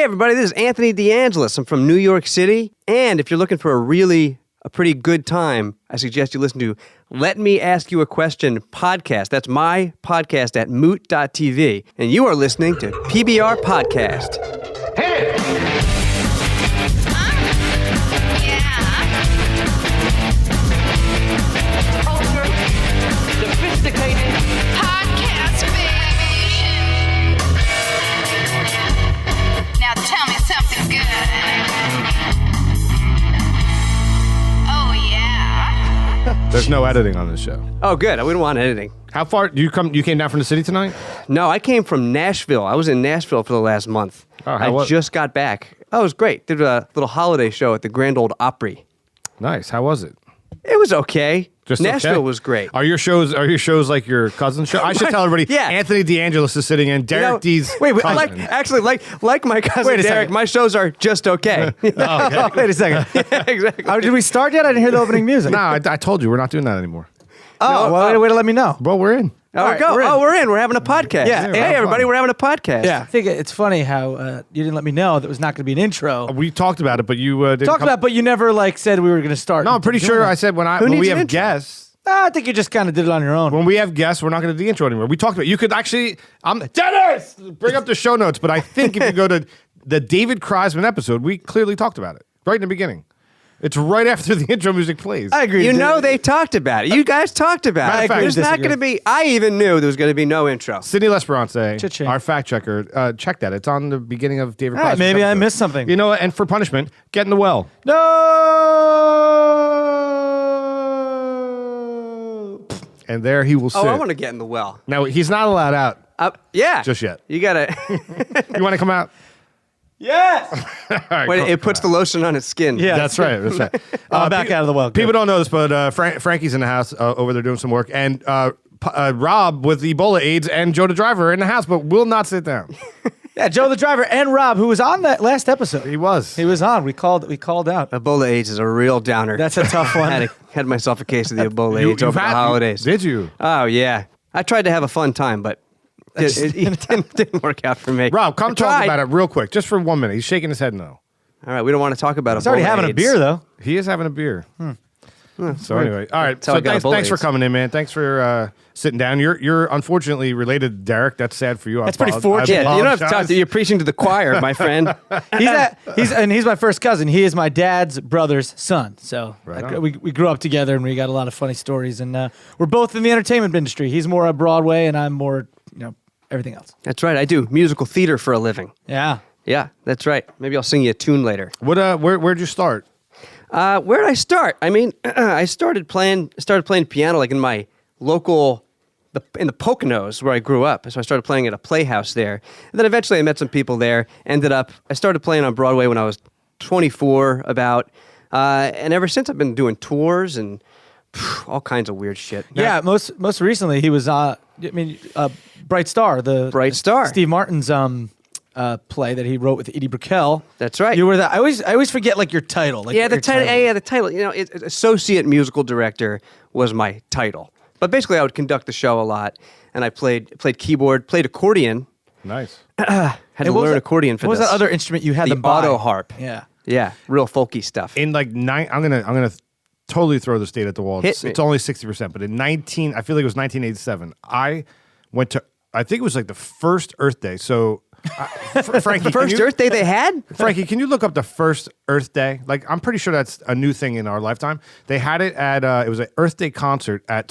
everybody, this is Anthony DeAngelis. I'm from New York City, and if you're looking for a pretty good time, I suggest you listen to Let Me Ask You a Question podcast. That's my podcast at moot.tv, and you are listening to PBR Podcast. Hit it! Sophisticated Podcast, baby. Now tell me something good. Oh, yeah. There's no editing on this show. Oh, good. We don't want editing. How far you came down from the city tonight? No, I came from Nashville. I was in Nashville for the last month. Oh, how was it? Just got back. Oh, it was great. Did a little holiday show at the Grand Ole Opry. Nice. How was it? It was okay. Just Nashville okay? was great. Are your shows like your cousin's show? I should tell everybody. Yeah. Anthony DeAngelis is sitting in. Derek D's wait, cousin. like my cousin Wait a Derek, second. my shows are just okay. Wait a second. Exactly. Did we start yet? I didn't hear the opening music. No, I told you we're not doing that anymore. Oh, well, way to let me know. Well, we're in. Oh, All right, go. we're in. We're in. We're having a podcast. Yeah. Hey, everybody, we're having a podcast. I think it's funny how you didn't let me know that was not going to be an intro. We talked about it, but you didn't Talked about, but you never said we were going to start. No, I'm pretty sure I said when needs we an have intro? guests. I think you just kind of did it on your own. When we have guests, we're not going to do the intro anymore. We talked about it. You could actually, Dennis, bring up the show notes. But I think if you go to the David Kreisman episode, we clearly talked about it right in the beginning. It's right after the intro music plays. I agree. You know they talked about it. You guys talked about Matter it. of fact, There's not going to be. I even knew there was going to be no intro. Sidney Lesperance, Cha-ching. our fact checker, check that. It's on the beginning of David All right, Kreisman's maybe I episode. missed something. You know what? And for punishment, get in the well. No. And there he will sit. Oh, I want to get in the well. Now, he's not allowed out Yeah. just yet. You got to. You want to come out? Yes. All right, When come it puts the lotion on its skin. Yeah. That's right. That's right. I'm back out of the well. People don't know this, but Frankie's in the house over there doing some work, and Rob with Ebola AIDS and Joe the driver are in the house, but will not sit down. Yeah, Joe the driver and Rob, who was on that last episode. He was. He was on. We called out. Ebola AIDS is a real downer. That's a tough one. had myself a case of the Ebola You- AIDS over the you've had- holidays. Did you? Oh, yeah. I tried to have a fun time, but it didn't work out for me. Rob, come I talk tried. about it real quick, just for 1 minute. He's shaking his head no. All right, we don't want to talk about it. He's already having a beer, though. He is having a beer. So anyway, all right. That's how I So got thanks for Ebola coming in, man. Thanks for sitting down. You're unfortunately related to Derek. That's sad for you. That's pretty I fortunate. Yeah, you don't have to talk apologize. to. You're preaching to the choir, my friend. He's my first cousin. He is my dad's brother's son. So Right on. we grew up together, and we got a lot of funny stories. And we're both in the entertainment industry. He's more Broadway, and I'm more everything else. That's right. I do musical theater for a living. Yeah. Yeah, that's right. Maybe I'll sing you a tune later. What? Where'd you start? Where did I start? I mean, I started playing piano like in my local, in the Poconos where I grew up. So I started playing at a playhouse there. And then eventually I met some people there. I started playing on Broadway when I was 24 about. And ever since I've been doing tours and all kinds of weird shit. Yeah. Most recently, he was Bright Star, the Bright Star. Steve Martin's play that he wrote with Edie Brickell. That's right. You were I always forget your title. Like, Yeah, what the your title. Yeah, the title. Associate musical director was my title. But basically, I would conduct the show a lot, and I played keyboard, played accordion. Nice. Had to What was learn that- accordion for What was this. that other instrument you had The them buy? auto harp. Yeah. Yeah, real folky stuff. In I'm gonna totally throw this date at the wall. Hit me. It's only 60%, but I feel like it was 1987. I went to, I think it was like the first Earth Day. So, Frankie, The first Earth Day they had? Frankie, can you look up the first Earth Day? Like, I'm pretty sure that's a new thing in our lifetime. They had it at, it was an Earth Day concert at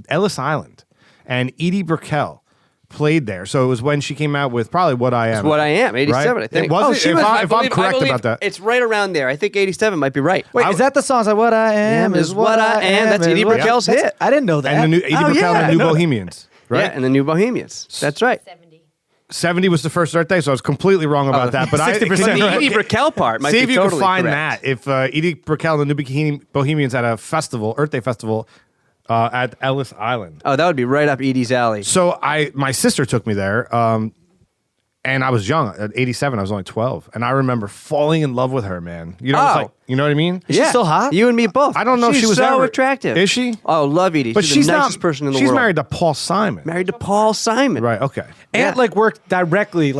Ellis Island, and Edie Brickell played there. So it was when she came out with probably What I Am. It's What I Am, 87, Right? I think. It was she if was, I'm I correct believe about that. It's right around there. I think 87 might be right. Wait, is that the song? It's like, What I Am is what I am. That's Edie Brickell's hit. I didn't know that. And the new Edie Oh, Brickell yeah, and I the New know that. Bohemians. Right? Yeah, and the New Bohemians. That's right. 70 was the first Earth Day, so I was completely wrong about that. But 60%. But the Edie Okay. Brickell part might See be if you totally can find correct. that. If Edie Brickell and the New Bohemians had a festival, Earth Day festival, at Ellis Island. Oh, that would be right up Edie's alley. So my sister took me there, And I was young. At 87, I was only 12. And I remember falling in love with her, man. You know, it's Oh. like, you know what I mean? Is she still hot? You and me both. I don't know if She's she was so ever attractive. Is she? Oh, love Edie. But she's the not nicest person in the world. She's married to Paul Simon. Married to Paul Simon. Right, okay. Ant Yeah. worked directly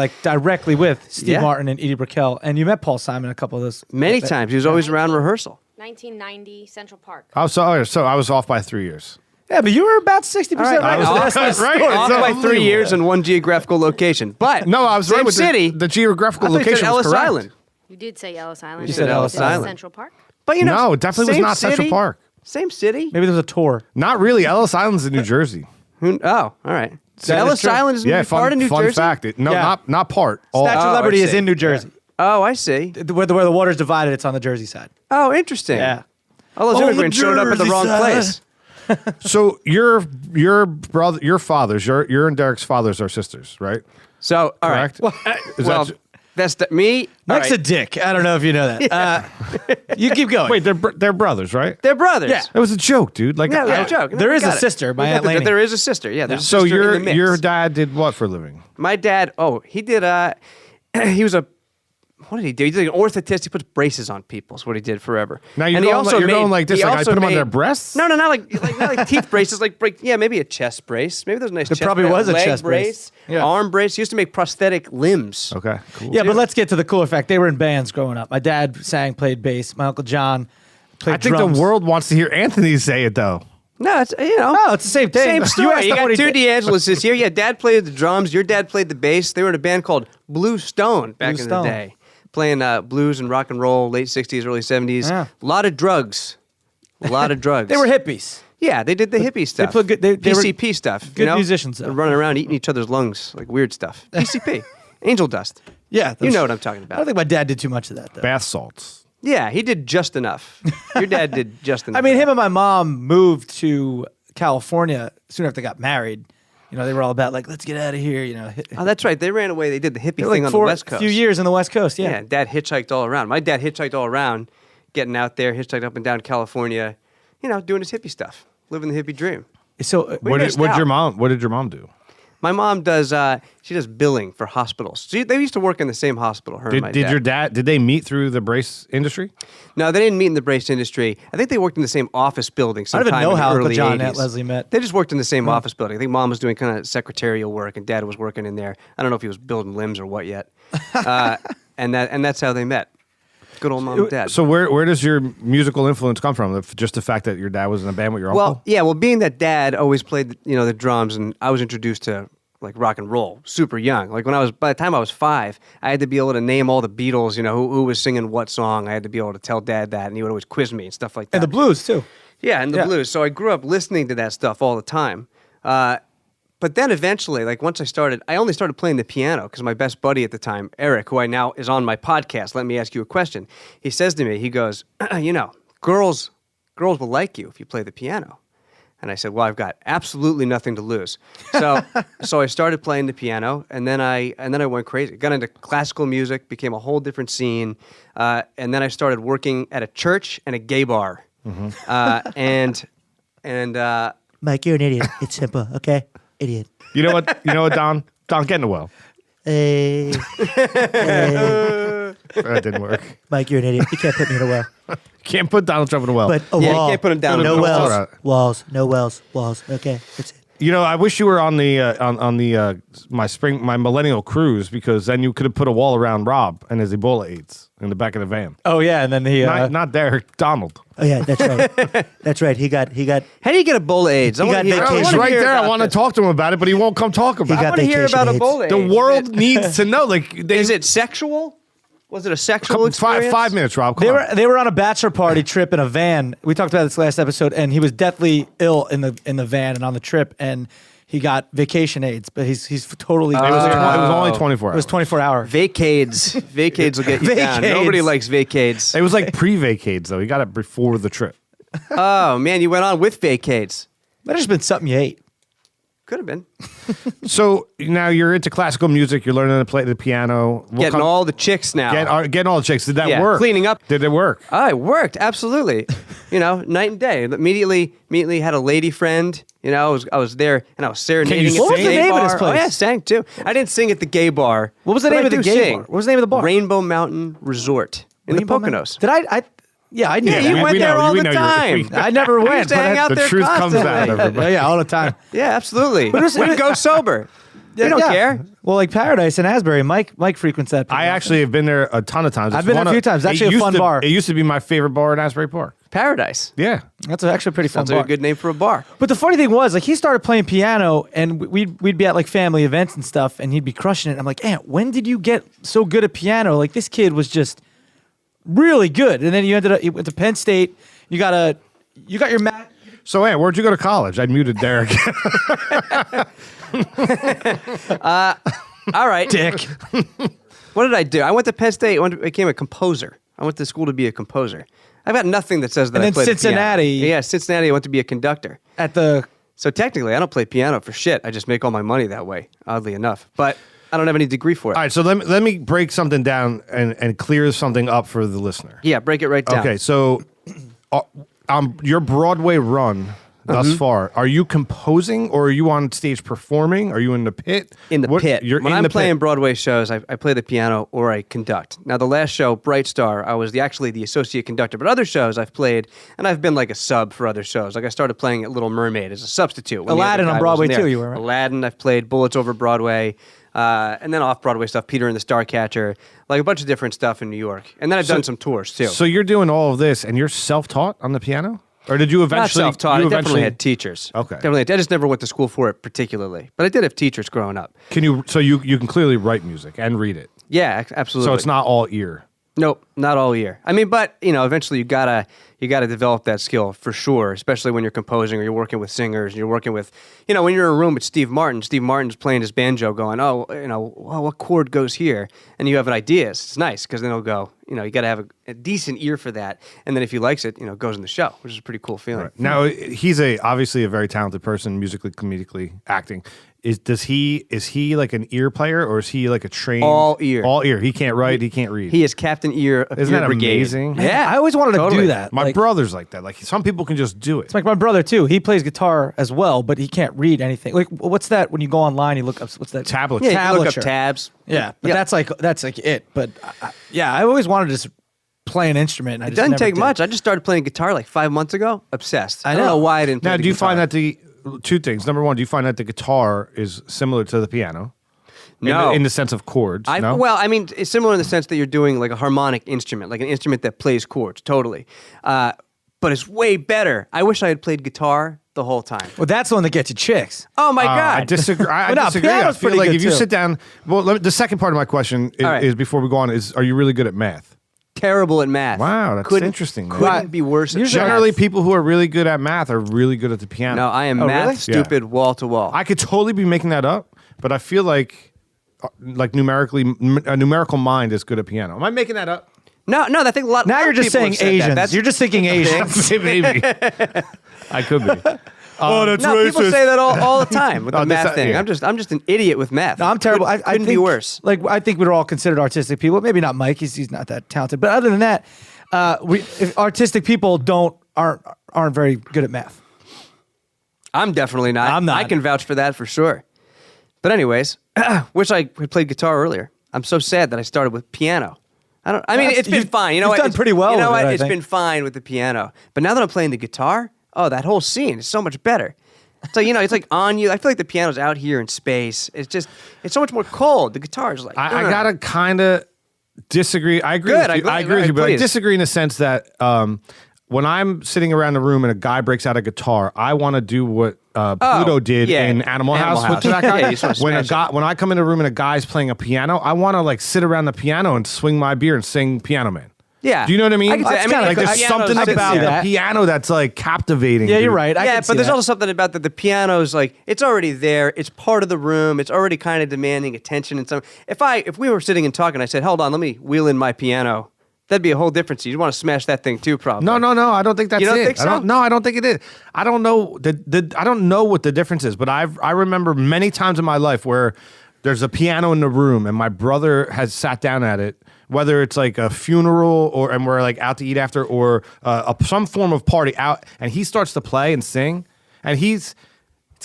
with Steve Yeah. Martin and Edie Brickell, and you met Paul Simon a couple of those. Many times. He was always around rehearsal. 1990 Central Park. Oh, so I was off by 3 years. Yeah, but you were about 60% All right, right. I was That's right. story. Off It's by 3 unbelievable. years in one geographical location. But No, I was same right with city. the geographical I thought you said location was Ellis correct. Island. You did say Ellis Island. You said Ellis Is it Island. Central Park? But you know, No, it definitely was same not Central city, Park. Same city. Maybe there was a tour. Not really. Ellis Island's in New Jersey. Oh, all right. So That is Ellis true. Island is Yeah, part of New fun Jersey. fact. No, Yeah. not part. All. Statue Oh, of I Liberty is see. in New Jersey. Oh, I see. Where the water's divided, it's on the Jersey side. Oh, interesting. Yeah. All those On the immigrants showed up at the Jersey wrong side. place. So your brother, your fathers, your and Derek's fathers are sisters, right? So, all right. Correct. Is Well, that, that's me. All Mike's right. a dick. I don't know if you know that. You keep going. wait, they're brothers, right? They're brothers. Yeah. It was a joke, dude. Like, Yeah, no joke. There We is a got it. sister, my We got Aunt the- Lainey. There is a sister. Yeah, there's a so sister in the mix. your dad did what for a living? My dad, he did, he was a, what did he do? He did an orthotist. He puts braces on people. Is what he did forever. Now you're And he going like, also you're going made- like this. he Like I also put them on made- their breasts. No, not like teeth braces. Maybe a chest brace. Maybe there's a nice There chest probably brace, was a leg chest brace. Yeah. arm brace. He used to make prosthetic limbs. Okay, cool. Yeah, but let's get to the cooler fact. They were in bands growing up. My dad played bass. My Uncle John played I think drums. the world wants to hear Anthony say it though. No, it's Oh, it's the same thing. Same You story. asked You him got what he two did. DeAngelis this year. Yeah, Dad played the drums. Your dad played the bass. They were in a band called Blue Stone back Blue in Stone. the day, playing blues and rock and roll, late '60s, early '70s. Yeah. A lot of drugs. A lot of drugs. They were hippies. Yeah, they did the hippie stuff. put good- they were PCP stuff. good musicians, though. Running around eating each other's lungs, like weird stuff. PCP, angel dust. Yeah. You know what I'm talking I about. don't think my dad did too much of that, though. Bath salts. Yeah, he did just enough. Your dad did just enough. I mean, him and my mom moved to California soon after they got married. You know, they were all about, like, let's get out of here, you know. Oh, that's right. They ran away. They did the hippie They were thing like on the West Coast. A few years on the West Coast, Yeah, yeah. Dad hitchhiked all around. My dad hitchhiked all around, getting out there, hitchhiked up and down California, you know, doing his hippie stuff, living the hippie dream. So What missed did out. your mom do? My mom does, she does billing for hospitals. They used to work in the same hospital, her and my Did your dad? Did they meet through the brace industry? No, they didn't meet in the brace industry. I think they worked in the same office building I don't sometime even know in the how Uncle early John and 80s. Aunt Leslie met. They just worked in the same office building. I think Mom was doing kind of secretarial work, and Dad was working in there. I don't know if he was building limbs or what yet. And that's how they met. Good old Mom and Dad. So where does your musical influence come from? Just the fact that your dad was in a band with your Well, uncle? yeah. Well, being that Dad always played, the drums, and I was introduced to like rock and roll super young. Like by the time I was 5, I had to be able to name all the Beatles. Who was singing what song. I had to be able to tell Dad that, and he would always quiz me and stuff like that. and the blues, too. Yeah, and the Yeah. blues. So I grew up listening to that stuff all the time. But then eventually, like once I only started playing the piano because my best buddy at the time, Eric, who I now is on my podcast. Let me ask you a question. He says to me, he goes, girls will like you if you play the piano. And I said, well, I've got absolutely nothing to lose. So I started playing the piano, and then I went crazy. Got into classical music, became a whole different scene, and then I started working at a church and a gay bar, and Mike, you're an idiot. It's simple, okay? Idiot. You know what, Don? Don, get in the well. Hey, That didn't work. Mike, you're an idiot. You can't put me in a well. Can't put Donald Trump in a well. But a Yeah, you wall. can't put him down in No a wells. well. Walls. No wells. Walls. Okay, that's it. I wish you were on the my millennial cruise, because then you could have put a wall around Rob and his Ebola AIDS in the back of the van. Oh, yeah, and then he... Not Derek, Donald. Oh yeah, that's right. That's right. He got. how do you get Ebola AIDS? He got He's vacation. right there. I want to talk to him about it, but he won't come talk about He it. I got want to hear vacation about AIDS. Ebola The AIDS. world needs to know. Like, Is it sexual? Was it a sexual experience? 5 minutes, Rob. Come on. They were on a bachelor party trip in a van. We talked about this last episode, and he was deathly ill in the van and on the trip, and he got vacation AIDS, but he's totally. It was only 24 It hours. was 24 hour. Vacades. Vacades will get you down. Vacades. Nobody likes vacades. It was like pre-vacades, though. He got it before the trip. Oh, man, you went on with vacades. Might have just been something you ate. Could have been. So now you're into classical music. You're learning to play the piano. Getting all the chicks now. Getting all the chicks. Did that Yeah, work? cleaning up. Did it work? Oh, it worked. Absolutely. night and day. Immediately had a lady friend. I was there and I was serenading at What the was the gay name of bar. this place? Oh yeah, sang too. I didn't sing at the gay bar. What was the but name I of the do gay sing. bar? What was the name of the bar? Rainbow Mountain Resort in Rainbow the Mountain? Poconos. Did I? Yeah, I knew Yeah, that. you we went there know- all we the know you're- time. I never I went. used to hang out the there truth comes constantly. out, everybody. Yeah, all the time. Yeah, absolutely. But it was- we go sober. We don't Yeah. care. Well, like Paradise in Asbury, Mike frequents that. I actually have been there a ton of times. I've It's been there one a few of- times. it Actually a used fun to- bar. It used to be my favorite bar in Asbury Park. Paradise. Yeah. That's actually a pretty fun Sounds bar. like a good name for a bar. But the funny thing was, like, he started playing piano, and we'd be at like family events and stuff, and he'd be crushing it. And I'm like, Aunt, when did you get so good at piano? Like, this kid was just really good. And then you went to Penn State. You got your math. So, Aunt, where'd you go to college? I muted Derek. All right. Dick. What did I do? I went to Penn State. I became a composer. I went to school to be a composer. I've got nothing that says that And I then played the piano. Cincinnati. Yeah, Cincinnati. I went to be a conductor. At the So technically, I don't play piano for shit. I just make all my money that way, oddly enough. But I don't have any degree for it. All right, so let me break something down and clear something up for the listener. Yeah, break it right down. Okay, so your Broadway run thus far, are you composing or are you on stage performing? Are you in the pit? In the pit. You're when in I'm the playing pit. Broadway shows, I play the piano or I conduct. Now, the last show, Bright Star, I was actually the associate conductor. But other shows I've played, and I've been like a sub for other shows. Like I started playing at Little Mermaid as a substitute. when the other Aladdin on guy Broadway wasn't there. too, you were, right? Aladdin, I've played Bullets Over Broadway. And then off-Broadway stuff, Peter and the Starcatcher, like a bunch of different stuff in New York. And then I've done some tours too. So you're doing all of this and you're self-taught on the piano? Or did you Not eventually? self-taught. you I definitely had teachers. Okay. Definitely. I just never went to school for it particularly. But I did have teachers growing up. Can you? So you can clearly write music and read it. Yeah, absolutely. So it's not all ear. Nope, not all year. I mean, but eventually you gotta develop that skill for sure, especially when you're composing or you're working with singers and you're working with, when you're in a room with Steve Martin. Steve Martin's playing his banjo, going, what chord goes here, and you have an idea. It's nice because then he'll go. You gotta have a decent ear for that, and then if he likes it, it goes in the show, which is a pretty cool feeling. Now he's obviously a very talented person, musically, comedically, acting. Is he like an ear player or is he like a trained All ear? All ear. He can't write. He can't read. He is Captain Ear of Isn't Ear that Brigade. amazing? Yeah, I always wanted to totally. do that. My Like, brother's like that. Like some people can just do it. it's like my brother too. He plays guitar as well, but he can't read anything. Like, what's that? When you go online, you look up. What's that? Tablet. Yeah, you can look up Tablature. tabs. Yeah, but Yeah. that's like it. But I always wanted to just play an instrument. And I It just doesn't never take did. much. I just started playing guitar like 5 months ago. Obsessed. I don't know. know why I didn't. Now, play the do you guitar. find that two things? Number one, do you find that the guitar is similar to the piano? No. In the sense of chords. No? Well, I mean, it's similar in the sense that you're doing like a harmonic instrument, like an instrument that plays chords, totally. But it's way better. I wish I had played guitar the whole time. Well, that's the one that gets you chicks. Oh my I God. disagree. I Well, no, disagree. I piano's feel pretty like good if you too. sit down, well, the second part of my question All right. is before we go on is: are you really good at math? Terrible at math. Wow, that's Couldn't- interesting, man. Couldn't be worse at Generally, math. people who are really good at math are really good at the piano. No, I am Oh, math really? stupid wall to wall. I could totally be making that up, but I feel like a numerical mind is good at piano. Am I making that up? No, I think a lot. Now lot you're of just people saying have said that. Asians. That's You're just thinking Asians. Maybe. I could be. Oh, that's no, people say that all the time with Oh, the this- math thing. yeah. I'm just an idiot with math. No, I'm terrible. I Couldn't be think- worse. Like, I think we're all considered artistic people. Maybe not Mike. He's not that talented. But other than that, if artistic people aren't very good at math. I'm definitely not. I'm not. I can vouch for that for sure. But anyways, wish I had played guitar earlier. I'm so sad that I started with piano. I mean, That's- it's been you've- fine. You know you've what? done It's- pretty well You know with it, what? I It's think. been fine with the piano. But now that I'm playing the guitar, that whole scene is so much better. So it's like on you. I feel like the piano's out here in space. It's so much more cold. The guitar is like. I gotta kind of disagree. I agree. Good, With you. I I agree with you, but I please. disagree in the sense that when I'm sitting around the room and a guy breaks out a guitar, I want to do what Pluto did yeah. in Animal Animal House with House. that guy. Yeah, you just wanna smash when I come in the room and a guy's playing a piano, I want to like sit around the piano and swing my beer and sing Piano Man. Yeah. Do you know what I mean? I can say- I mean, like like, there's the piano's something sitting about there. the piano that's like captivating. Yeah, you're dude. right. I Yeah, can but see there's that. also something about that the piano's like it's already there. It's part of the room. It's already kind of demanding attention and some. If we were sitting and talking, I said, "Hold on, let me wheel in my piano." That'd be a whole different scene. You'd want to smash that thing too, probably. No. I don't think that's You don't it. think so? I don't think it is. I don't know I don't know what the difference is, but I remember many times in my life where there's a piano in the room, and my brother has sat down at it, whether it's like a funeral and we're like out to eat after, or some form of party out, and he starts to play and sing, and It's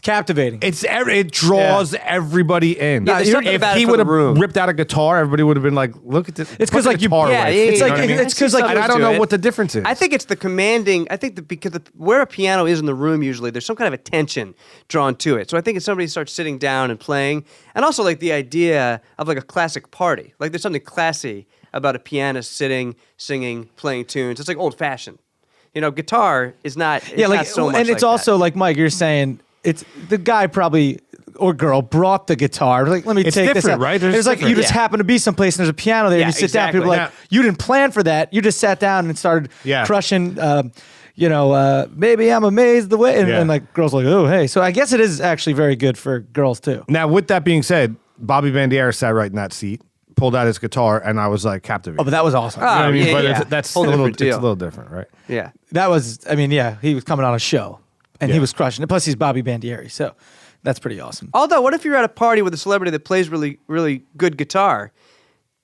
captivating. it draws everybody in. Yeah, there's something if about it he for would the have room. ripped out a guitar, everybody would have been like, "Look at this." It's Put 'cause, the like, you- guitar yeah, away. yeah, It's yeah, like- you know what I mean? it's 'cause, like- I see and I don't something know to what it. the difference is. I think it's the commanding. I think because where a piano is in the room, usually there's some kind of attention drawn to it. So I think if somebody starts sitting down and playing, and also like the idea of like a classic party, like there's something classy about a pianist sitting, singing, playing tunes. It's like old fashioned. You know, guitar is not. It's not so much and it's like also that. like Mike, you're saying it's the guy probably or girl brought the guitar. Like, let me It's take this different, out. right? And it's like you just Yeah. happen to be someplace and there's a piano there Yeah, and you sit down. People are exactly. like, you didn't plan for that. You just sat down and started Yeah. crushing. Maybe I'm amazed the way, and, Yeah. and like girls are like, oh hey. So I guess it is actually very good for girls too. Now, with that being said, Bobby Bandiera sat right in that seat, pulled out his guitar, and I was like captivated. Oh, but that was awesome. You know what I mean? yeah, But yeah. that's Whole a little, different it's deal. a little different, right? Yeah. That was, I mean, yeah, he was coming on a show and Yeah. he was crushing it. Plus, he's Bobby Bandieri, so that's pretty awesome. Although, what if you're at a party with a celebrity that plays really, really good guitar,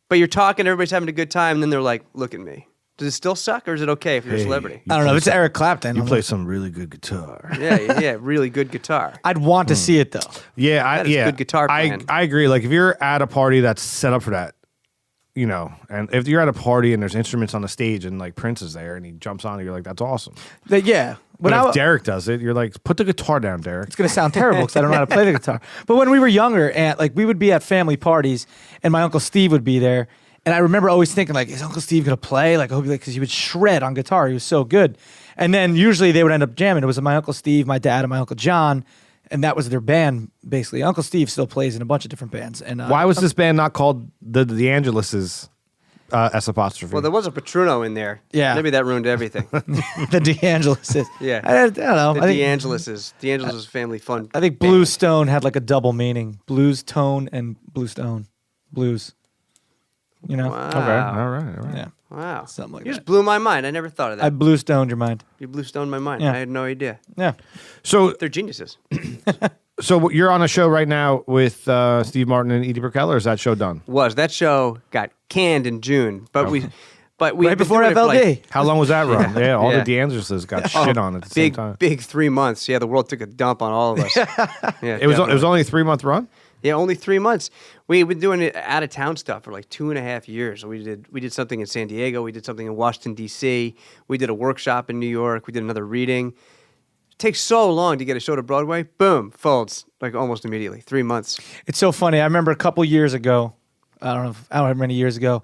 but you're talking, everybody's having a good time, and then they're like, "Look at me." Does it still suck, or is it okay if you're a celebrity? I don't know. If it's Eric Clapton, You I'm play like, some really good guitar. Yeah, really good guitar. I'd want to see it though. Yeah, That is good guitar playing. I agree. Like if you're at a party that's set up for that, you know, and if you're at a party and there's instruments on the stage and like Prince is there and he jumps on it, you're like, that's awesome. Yeah. But When if Derek does it, you're like, put the guitar down, Derek. it's going to sound terrible because I don't know how to play the guitar. But when we were younger, and like we would be at family parties, and my Uncle Steve would be there, and I remember always thinking like, is Uncle Steve going to play? Like, because he would shred on guitar. He was so good. And then usually they would end up jamming. It was my Uncle Steve, my dad, and my Uncle John, and that was their band basically. Uncle Steve still plays in a bunch of different bands. And Why was this band not called the DeAngelis' S apostrophe? Well, there was a Patruno in there. Yeah. Maybe that ruined everything. the DeAngelis is? Yeah. I don't know. The I think, DeAngelis family fun. I think Blue Stone had like a double meaning: blues tone and blue stone, blues. You know? Wow. Okay, all right. Yeah. Wow. Something like you that. just blew my mind. I never thought of that. I blue stoned your mind. You blue stoned my mind. Yeah. I had no idea. Yeah. So, They're geniuses. so you're on a show right now with Steve Martin and Edie Brickell, or is that show done? That show got canned in June, but we Right been before doing it for, FLD. like, How long was that run? Yeah, all Yeah. the DeAngelises got shit on at the same time. big 3 months. Yeah, the world took a dump on all of us. Yeah, It was definitely. only a 3-month run. Yeah, only 3 months. We've been doing it out of town stuff for like 2.5 years. We did something in San Diego. We did something in Washington D.C. We did a workshop in New York. We did another reading. It takes so long to get a show to Broadway. Boom, folds like almost immediately. 3 months. It's so funny. I remember a couple years ago, I don't know how many years ago,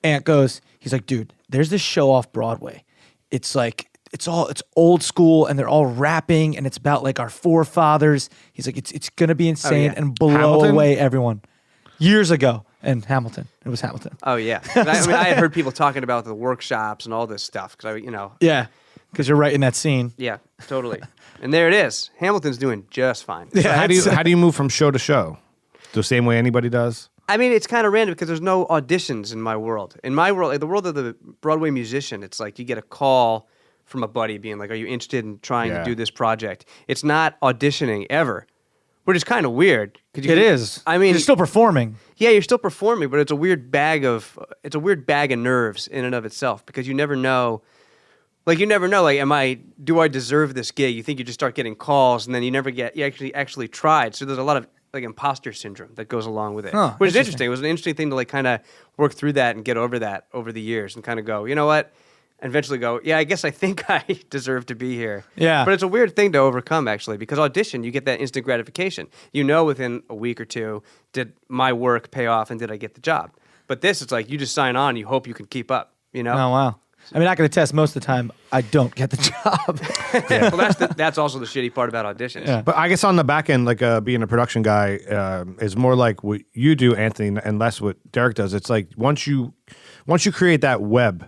Ant goes, he's like, dude, there's this show off Broadway. It's like, it's old school and they're all rapping and it's about like our forefathers. He's like, it's going to be insane yeah. and blow Hamilton? away everyone. Years ago. And Hamilton. It was Hamilton. Oh yeah. I had heard people talking about the workshops and all this stuff because Yeah. Because you're right in that scene. yeah, totally. And there it is. Hamilton's doing just fine. Yeah. How do you move from show to show? The same way anybody does? I mean, it's kind of random because there's no auditions in my world. In my world, like the world of the Broadway musician, it's like you get a call from a buddy being like, "Are you interested in trying Yeah. to do this project?" It's not auditioning ever, which is kind of weird. It is. I mean, you're still performing. yeah, you're still performing, but it's a weird bag of nerves in and of itself because you never know. Like you never know. Like, do I deserve this gig? You think you just start getting calls, and then you never get. You actually tried. So there's a lot of like imposter syndrome that goes along with it, Huh, which is interesting. interesting. It was an interesting thing to like kind of work through that and get over that over the years, and kind of go, you know what? And eventually go, yeah, I guess I think I deserve to be here. Yeah. But it's a weird thing to overcome actually, because audition, you get that instant gratification. You know, within a week or two, did my work pay off and did I get the job? But this, it's like you just sign on. You hope you can keep up. You know. Oh, wow. I mean, I can attest most of the time I don't get the job. Well, that's also the shitty part about auditions. Yeah. But I guess on the back end, like being a production guy, is more like what you do, Anthony, and less what Derek does. It's like once you create that web,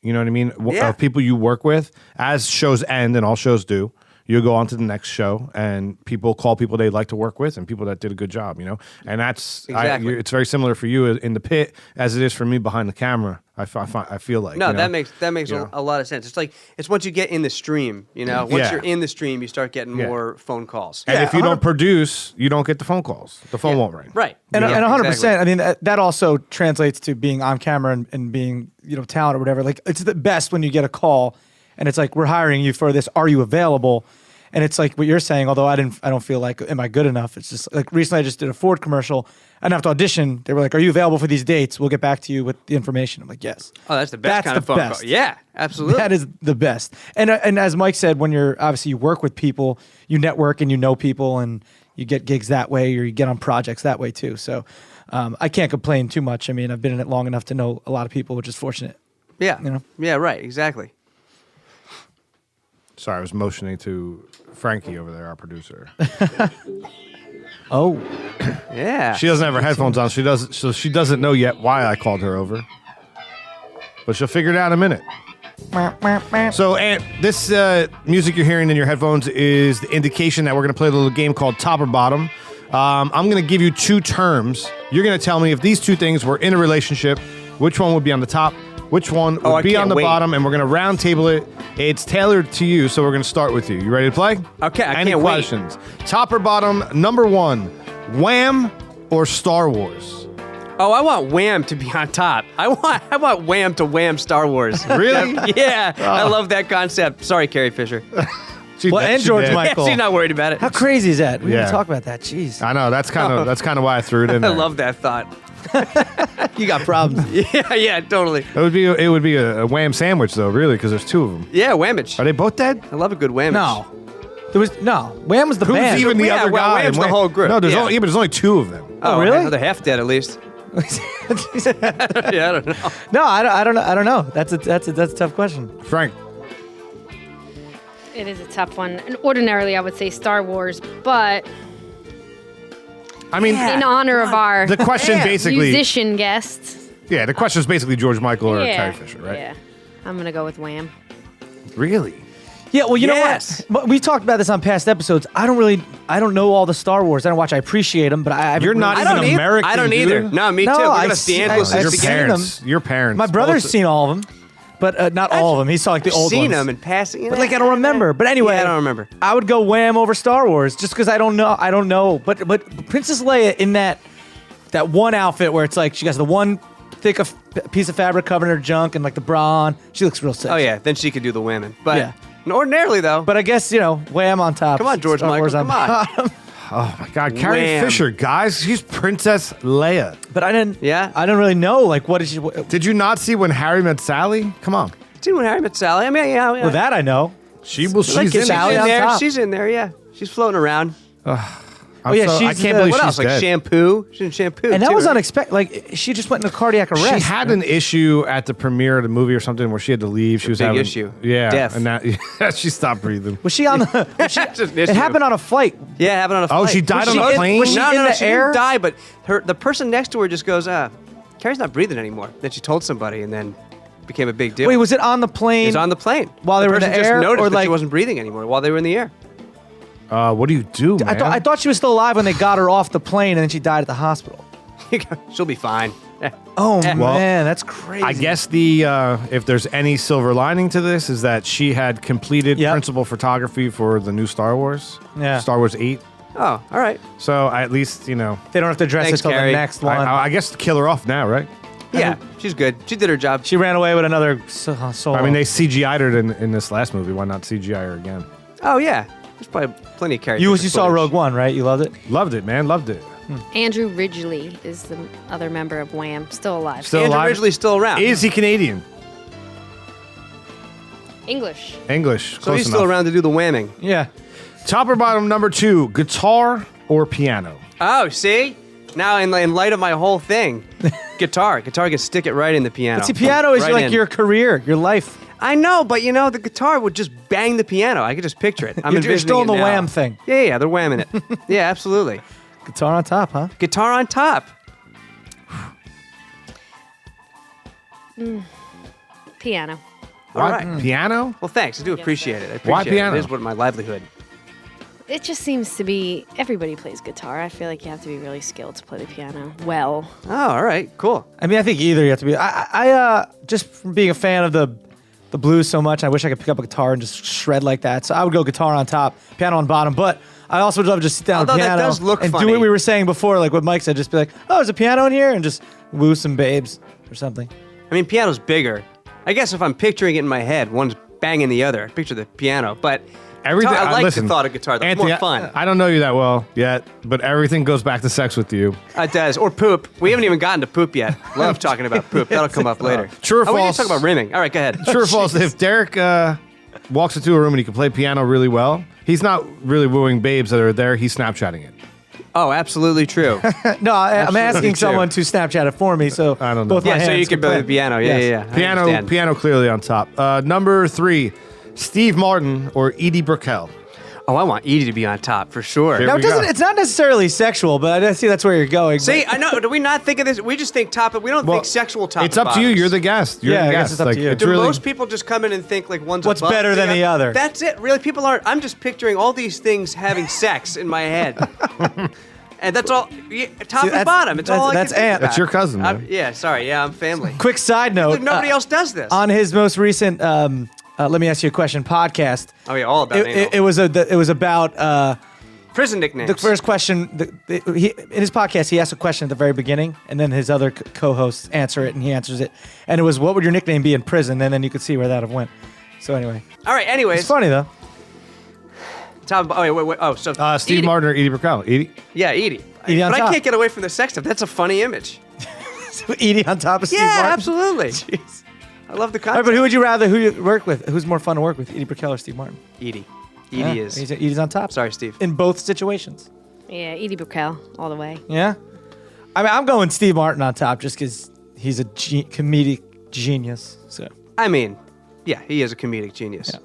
you know what I mean, Yeah. of people you work with, as shows end, and all shows do, you go on to the next show, and people call people they'd like to work with, and people that did a good job. And that's Exactly. it's very similar for you in the pit as it is for me behind the camera. I feel like No, that makes a lot of sense. It's once you get in the stream, Once Yeah. you're in the stream, you start getting more phone calls. And if you don't produce, you don't get the phone calls. The phone won't ring. Right. And, Yeah, and 100%. exactly. I mean, that also translates to being on camera and being, talent or whatever. Like, it's the best when you get a call and it's like, we're hiring you for this. Are you available? And it's like what you're saying, although I don't feel like, am I good enough? It's just like recently I just did a Ford commercial. I didn't have to audition. They were like, are you available for these dates? We'll get back to you with the information. I'm like, yes. Oh, that's the best kind of phone best. call. Yeah, absolutely. That is the best. And as Mike said, when you work with people, you network and you know people and you get gigs that way or you get on projects that way too. So I can't complain too much. I mean, I've been in it long enough to know a lot of people, which is fortunate. Yeah. You know? Yeah, right. Exactly. Sorry, I was motioning to Frankie over there, our producer. Oh, Yeah. She doesn't have her headphones on. She doesn't know yet why I called her over. But she'll figure it out in a minute. So, and this music you're hearing in your headphones is the indication that we're going to play a little game called Top or Bottom. I'm going to give you two terms. You're going to tell me if these two things were in a relationship, which one would be on the top, which one would I be can't on the wait. bottom, and we're going to round table it. It's tailored to you, so we're going to start with you. You ready to play? Okay, I Any can't wait. questions? Top or bottom, number one, Wham or Star Wars? Oh, I want Wham to be on top. I want Wham to Wham Star Wars. Really? Yeah. I love that concept. Sorry, Carrie Fisher. well, and George did. Michael. She's not worried about it. How crazy is that? We Yeah. didn't talk about that. Jeez. I know that's kind of why I threw it in I there. love that thought. You got problems. Yeah, totally. It would be a Wham sandwich though, really, because there's two of them. Yeah, Whammage. Are they both dead? I love a good Whammage. No. Wham was the Who's band. even the Yeah, other well, guy? Wham's in the whole group. No, Yeah. but there's only two of them. Oh, really? They're half dead at least. Yeah, I don't know. No, I don't know. That's a tough question. Frank, It is a tough one. And ordinarily, I would say Star Wars, but I mean, in honor of our the question basically, musician guests, the question is basically George Michael or yeah, Carrie Fisher, right? Yeah, I'm gonna go with Wham. Really? Yeah, well, you Yes. know what? We talked about this on past episodes. I don't know all the Star Wars. I don't watch. I appreciate them, but I You're not I even don't either. American. I don't dude. either. No, me No, too. We're I gonna see- DeAngelis I've Your seen parents. Your parents. My brother's both- seen all of them, but not all of them. He saw like the old seen ones. them in passing. But like I don't remember. But anyway, Yeah, I don't remember. I would go Wham over Star Wars just because I don't know. But Princess Leia in that one outfit where it's like she has the one thick piece of fabric covering her junk and like the bra on. She looks real sexy. Oh yeah, then she could do the women. But Yeah. ordinarily though. But I guess Wham on top. Come on, George Star Michael. Wars Come on. bottom. Oh my God, Carrie Wham. Fisher, guys, she's Princess Leia. But I didn't. Yeah? I didn't really know like what is she. Did you not see When Harry Met Sally? Come on, See when Harry Met Sally. I mean, yeah. Well, that I know. she's in Sally it. on there. top. She's in there. Yeah, she's floating around. I'm yeah, I she's can't the- believe What she's else? Like dead. shampoo. She's in shampoo. And that too, was right? unexpected. Like she just went into cardiac arrest. She had an issue at the premiere of the movie or something where she had to leave. She was big having issue. Yeah, Death. and that she stopped breathing. Was she on the? Just an it issue. happened on a flight. Yeah, happened on a flight. Oh, she died Was on she a in- plane. was she No, in no, the she air? didn't die, but the person next to her just goes, Carrie's not breathing anymore. Then she told somebody, and then became a big deal. Wait, was it on the It plane? was on the plane While they were in person the just air, noticed or that she like- wasn't breathing anymore while they were in the air. What do you do, man? I thought she was still alive when they got her off the plane, and then she died at the hospital. She'll be fine. Oh Well, man, that's crazy. I guess if there's any silver lining to this is that she had completed Yep. principal photography for the new Star Wars. Yeah. Star Wars 8. Oh, all right. So at least they don't have to address Thanks, it till Carrie. the next one. I guess kill her off now, right? Yeah, she's good. She did her job. she ran away with another soul. I mean, they CGI'd her in this last movie. Why not CGI her again? Oh yeah, there's probably plenty of characters. you saw Rogue One, right? You loved it. Loved it, man. Loved it. Andrew Ridgeley is the other member of Wham, still alive. Still Andrew alive? Ridgeley's still around. Is he Canadian? English. English. so Close he's still enough. around to do the whamming. Yeah. Top or bottom, number 2, guitar or piano? Oh, see? Now in light of my whole thing, guitar can stick it right in the piano. See, piano is Right like in. your career, your life. I know, but the guitar would just bang the piano. I could just picture it. I'm You're envisioning still in it the now. Wham thing. Yeah, they're whamming it. Yeah, absolutely. Guitar on top, huh? Guitar on top. Piano. All right. Piano? Well, thanks. I do appreciate it. I appreciate Why it. piano? It is what my livelihood. It just seems to be everybody plays guitar. I feel like you have to be really skilled to play the piano well. Oh, all right, cool. I mean, I think either you have to be. I just from being a fan of the blues so much, I wish I could pick up a guitar and just shred like that. So I would go guitar on top, piano on bottom. But I also would love to just sit down at the Although that piano does look and funny. do what we were saying before, like what Mike said. Just be like, oh, there's a piano in here, and just woo some babes or something. I mean, piano's bigger. I guess if I'm picturing it in my head, one's banging the other. I picture the piano, but Everything. I like listen, the thought of guitar. That's Anthony, more fun. I don't know you that well yet, but everything goes back to sex with you. It does. Or poop. We haven't even gotten to poop yet. Love talking about poop. That'll come up later. True or Oh, we need false? to talk about rimming. All right, go ahead. True or false? If Derek walks into a room and he can play piano really well, he's not really wooing babes that are there. He's Snapchatting it. Oh, absolutely true. No, I'm asking true. someone to Snapchat it for me. So I don't know. both my Yeah, so hands you can play the piano. Yeah, Yes. yeah, yeah. I understand. Piano clearly on top. Number 3, Steve Martin or Edie Brickell. Oh, I want Edie to be on top for sure. There Now, we go. it's not necessarily sexual, but I see that's where you're going. See, I know. Do we not think of this? We just think top. We don't Well, think sexual top. It's up to you. You're the guest. You're Yeah, the I guess guest. it's up to you. It's Do really, most people just come in and think like one's What's above better than the other? That's it. Really, people aren't. I'm just picturing all these things having sex in my head, and that's all. Yeah, top See, and that's- bottom. It's all I that's can think Ant. about. That's your cousin, man. Yeah, sorry. Yeah, I'm family. Quick side note: Nobody else does this. on his most recent "Let Me Ask You a Question" podcast. Oh yeah, all about anal. It was about Prison nicknames. the first question. In his podcast, he asked a question at the very beginning, and then his other co-hosts answer it, and he answers it. And it was, "What would your nickname be in prison?" And then you could see where that have went. So anyway, All right. Anyways, it's funny though. top. Oh wait. Oh, so Steve Edie. Martin or Edie Brickell. Edie? Yeah, Edie. Edie on but I top. can't get away from the sex stuff. That's a funny image. Edie on top of Steve Yeah, Martin. absolutely. Jeez. I love the All right, concept. but who would you rather? Who you work with? Who's more fun to work with, Edie Brickell or Steve Martin? Edie. Yeah, Edie is. Edie's on top. Sorry, Steve. In both situations. Yeah, Edie Brickell all the way. Yeah. I mean, I'm going Steve Martin on top just because he's a comedic genius. So I mean, yeah, he is a comedic genius. Yeah.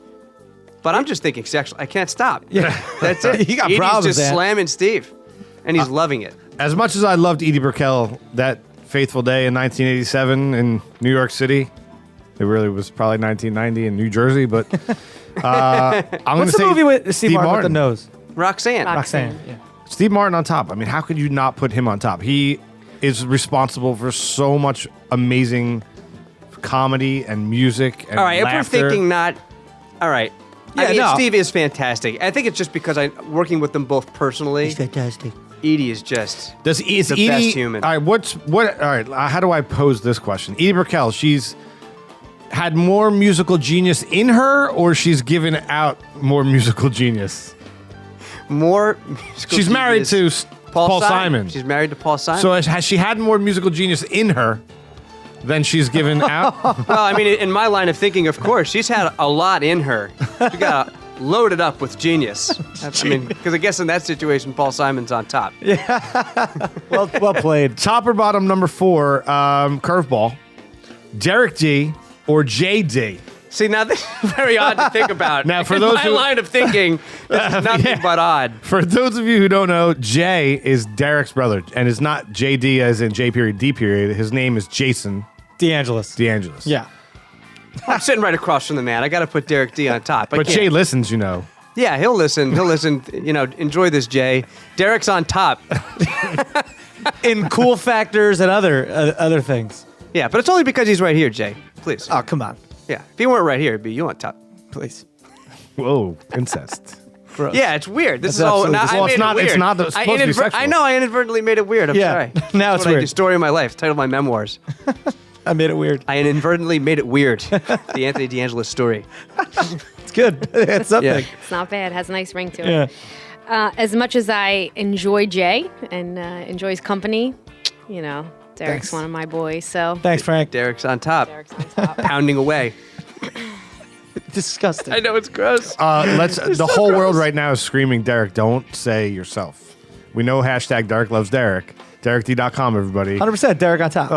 But I'm just thinking sexual. I can't stop. yeah, That's it. You got Edie's problems, just man. slamming Steve, and he's loving it. As much as I loved Edie Brickell that fateful day in 1987 in New York City, it really was probably 1990 in New Jersey, but I'm going to What's the say movie with Steve Martin with the nose? Roxanne. Roxanne. Yeah. Steve Martin on top. I mean, how could you not put him on top? He is responsible for so much amazing comedy and music and All right, laughter. if we're thinking not, all right. Yeah, I mean, no. Steve is fantastic. I think it's just because I'm working with them both personally. He's fantastic. Edie is just Is the Edie, best human. All right, all right, how do I pose this question? Edie Brickell, she's had more musical genius in her, or she's given out more musical genius? more musical She's married genius. to Paul Simon. She's married to Paul Simon. So has she had more musical genius in her than she's given out? well, I mean, in my line of thinking, of course, she's had a lot in her. She got loaded up with genius. I mean, because I guess in that situation, Paul Simon's on top. Well played. Top or bottom, number 4, curveball. Derek D or JD? See, now this is very odd to think about. Now, for in those my who- line of thinking, this is nothing Yeah. but odd. For those of you who don't know, Jay is Derek's brother, and it's not JD as in J period D period. His name is Jason DeAngelis. DeAngelis. Yeah. I'm sitting right across from the man. I got to put Derek D on top. I But can't. Jay listens, you know. Yeah, he'll listen. He'll listen. You know, enjoy this, Jay. Derek's on top. In cool factors and other things. Yeah, but it's only because he's right here, Jay. Please. Oh, come on. Yeah, if he weren't right here, it'd be you on top. Please. Whoa, incest. Gross. Yeah, it's weird. This That's is all. absolutely Now, disgusting. I Well, made it's not- it weird. it's not supposed to be sexual. I know. I inadvertently made it weird. I'm Yeah. sorry. Now That's it's what I weird. do. Story of my life. Title of my memoirs. I made it weird. I inadvertently made it weird. The Anthony DeAngelis story. It's good. It's something. Yeah. It's not bad. Has a nice ring to Yeah. it. As much as I enjoy Jay and enjoy his company, you know, Derek's Thanks. one of my boys. So Thanks, Frank. Derek's on top, Derek's on top. pounding away. Disgusting. I know it's gross. The whole world right now is screaming, Derek, don't say yourself. We know hashtag Derek loves Derek. DerekD.com, everybody. 100% Derek on top.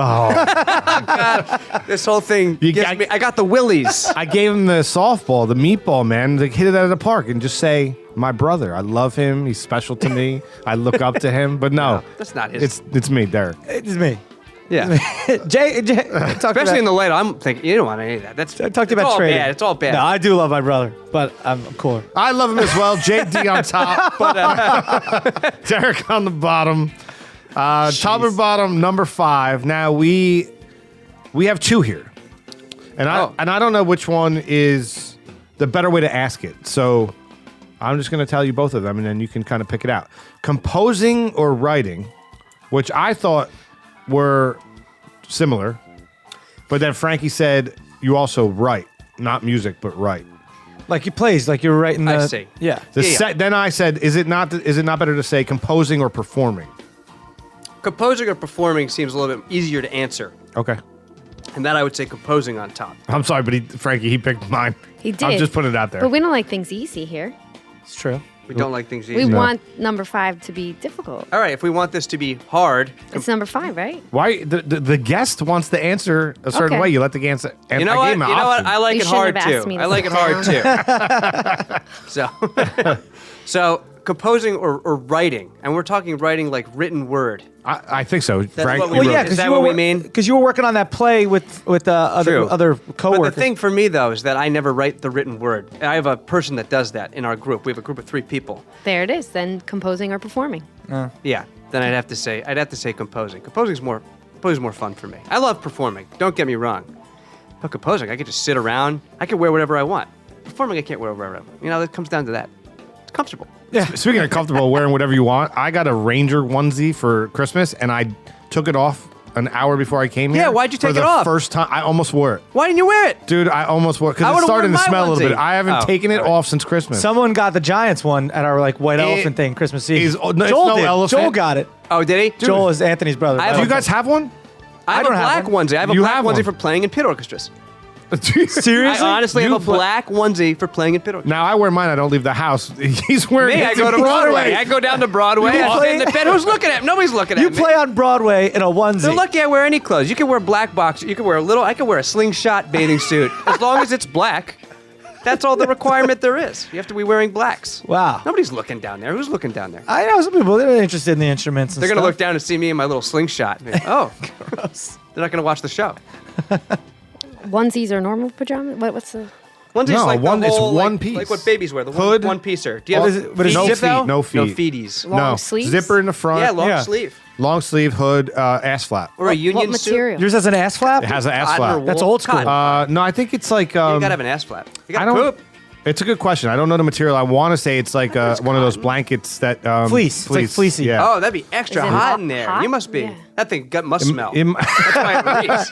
This whole thing You gives got- me. I got the willies. I gave him the softball, the meatball, man. Like, hit it out of the park and just say, my brother. I love him. He's special to me. I look up to him. But no, That's not his. it's me, Derek. It's me. Yeah. Jay talk Especially in about, the light, I'm thinking you don't want any of that. That's I talked it's about all trading. bad. It's all bad. No, I do love my brother, but I'm cool. I love him as well. JD on top, but Derek on the bottom. Top or bottom, number 5. Now we have 2 here, and I don't know which one is the better way to ask it. So I'm just going to tell you both of them, and then you can kind of pick it out. Composing or writing, which I thought were similar, but then Frankie said you also write, not music, but write. Like he plays, like you're writing. I see. Yeah. Then I said, is it not better to say composing or performing? Composing or performing seems a little bit easier to answer, Okay. and that I would say composing on top. I'm sorry, but Frankie, he picked mine. He did. I'm just putting it out there. But we don't like things easy here. It's true. We don't like things We easy. want number 5 to be difficult. All right, if we want this to be hard, It's number 5, right? Why the guest wants to answer a certain Okay. way? You let the guest answer. And you know I what? gave him an You know what? option. I like You it shouldn't hard have too. asked me to I like it sit hard too. So composing or writing, and we're talking writing like written word. I think so. Frank, what we you wrote. wrote- Is that what we mean? Because you were working on that play with True. other But coworkers. the thing for me though is that I never write the written word. I have a person that does that in our group. We have a group of 3 people. There it is. Then composing or performing. Yeah. Then I'd have to say composing. Composing's more fun for me. I love performing. Don't get me wrong. But composing, I could just sit around. I can wear whatever I want. Performing, I can't wear whatever I want. You know, it comes down to that. It's comfortable. Speaking of comfortable wearing whatever you want, I got a Ranger onesie for Christmas, and I took it off an hour before I came here. Yeah, why'd you take for it the off? First time, I almost wore it. Why didn't you wear it? Dude, I almost wore it I because it's would've starting to worn my smell a little onesie. bit. I haven't Oh, taken it all right. off since Christmas. Someone got the Giants one at our like white elephant thing Christmas Eve. Is- no, it's Joel no did. elephant. Joel got it. Oh, did he? Joel is Anthony's brother. I have Do a- you guys have one? I have a don't have black one. onesie. I have a You black have onesie one. for playing in pit orchestras. Seriously? I honestly have You a black onesie for playing in pit orchestras. Now I wear mine. I don't leave the house. He's wearing. Me, I his go in to Broadway. Broadway. I go down to Broadway. You I play- sit in the pit. Who's looking at me? Nobody's looking You at me. play on Broadway in a onesie. They're lucky I wear any clothes. You can wear black box. You can wear a little. I can wear a slingshot bathing suit as long as it's black. That's all the requirement there is. You have to be wearing blacks. Wow. Nobody's looking down there. Who's looking down there? I know some people, they're interested in the instruments and They're going to stuff. look down and see me in my little slingshot. And be, oh, gross. They're not going to watch the show. Onesies are normal pajamas? What's the... One's No, like one- the it's whole, one like, piece. like what babies wear. The Hood. one piecer. Do you have is it- but is no zip feet. though? No feet. No feeties. Long no sleeves? zipper in the front. Yeah, long Yeah. sleeve. Long sleeve hood, ass flap. Or a union What suit. material? Yours has an ass flap? It has an ass Cotton or flap. wool? That's old school. Cotton. No, I think it's like. You gotta have an ass flap. You I gotta don't. poop. It's a good question. I don't know the material. I want to say it's like one of those blankets that Fleece. It's like fleecy. Yeah. Oh, that'd be extra Is it hot in there. hot? You must be. Yeah. That thing must smell. It- That's why it reeks.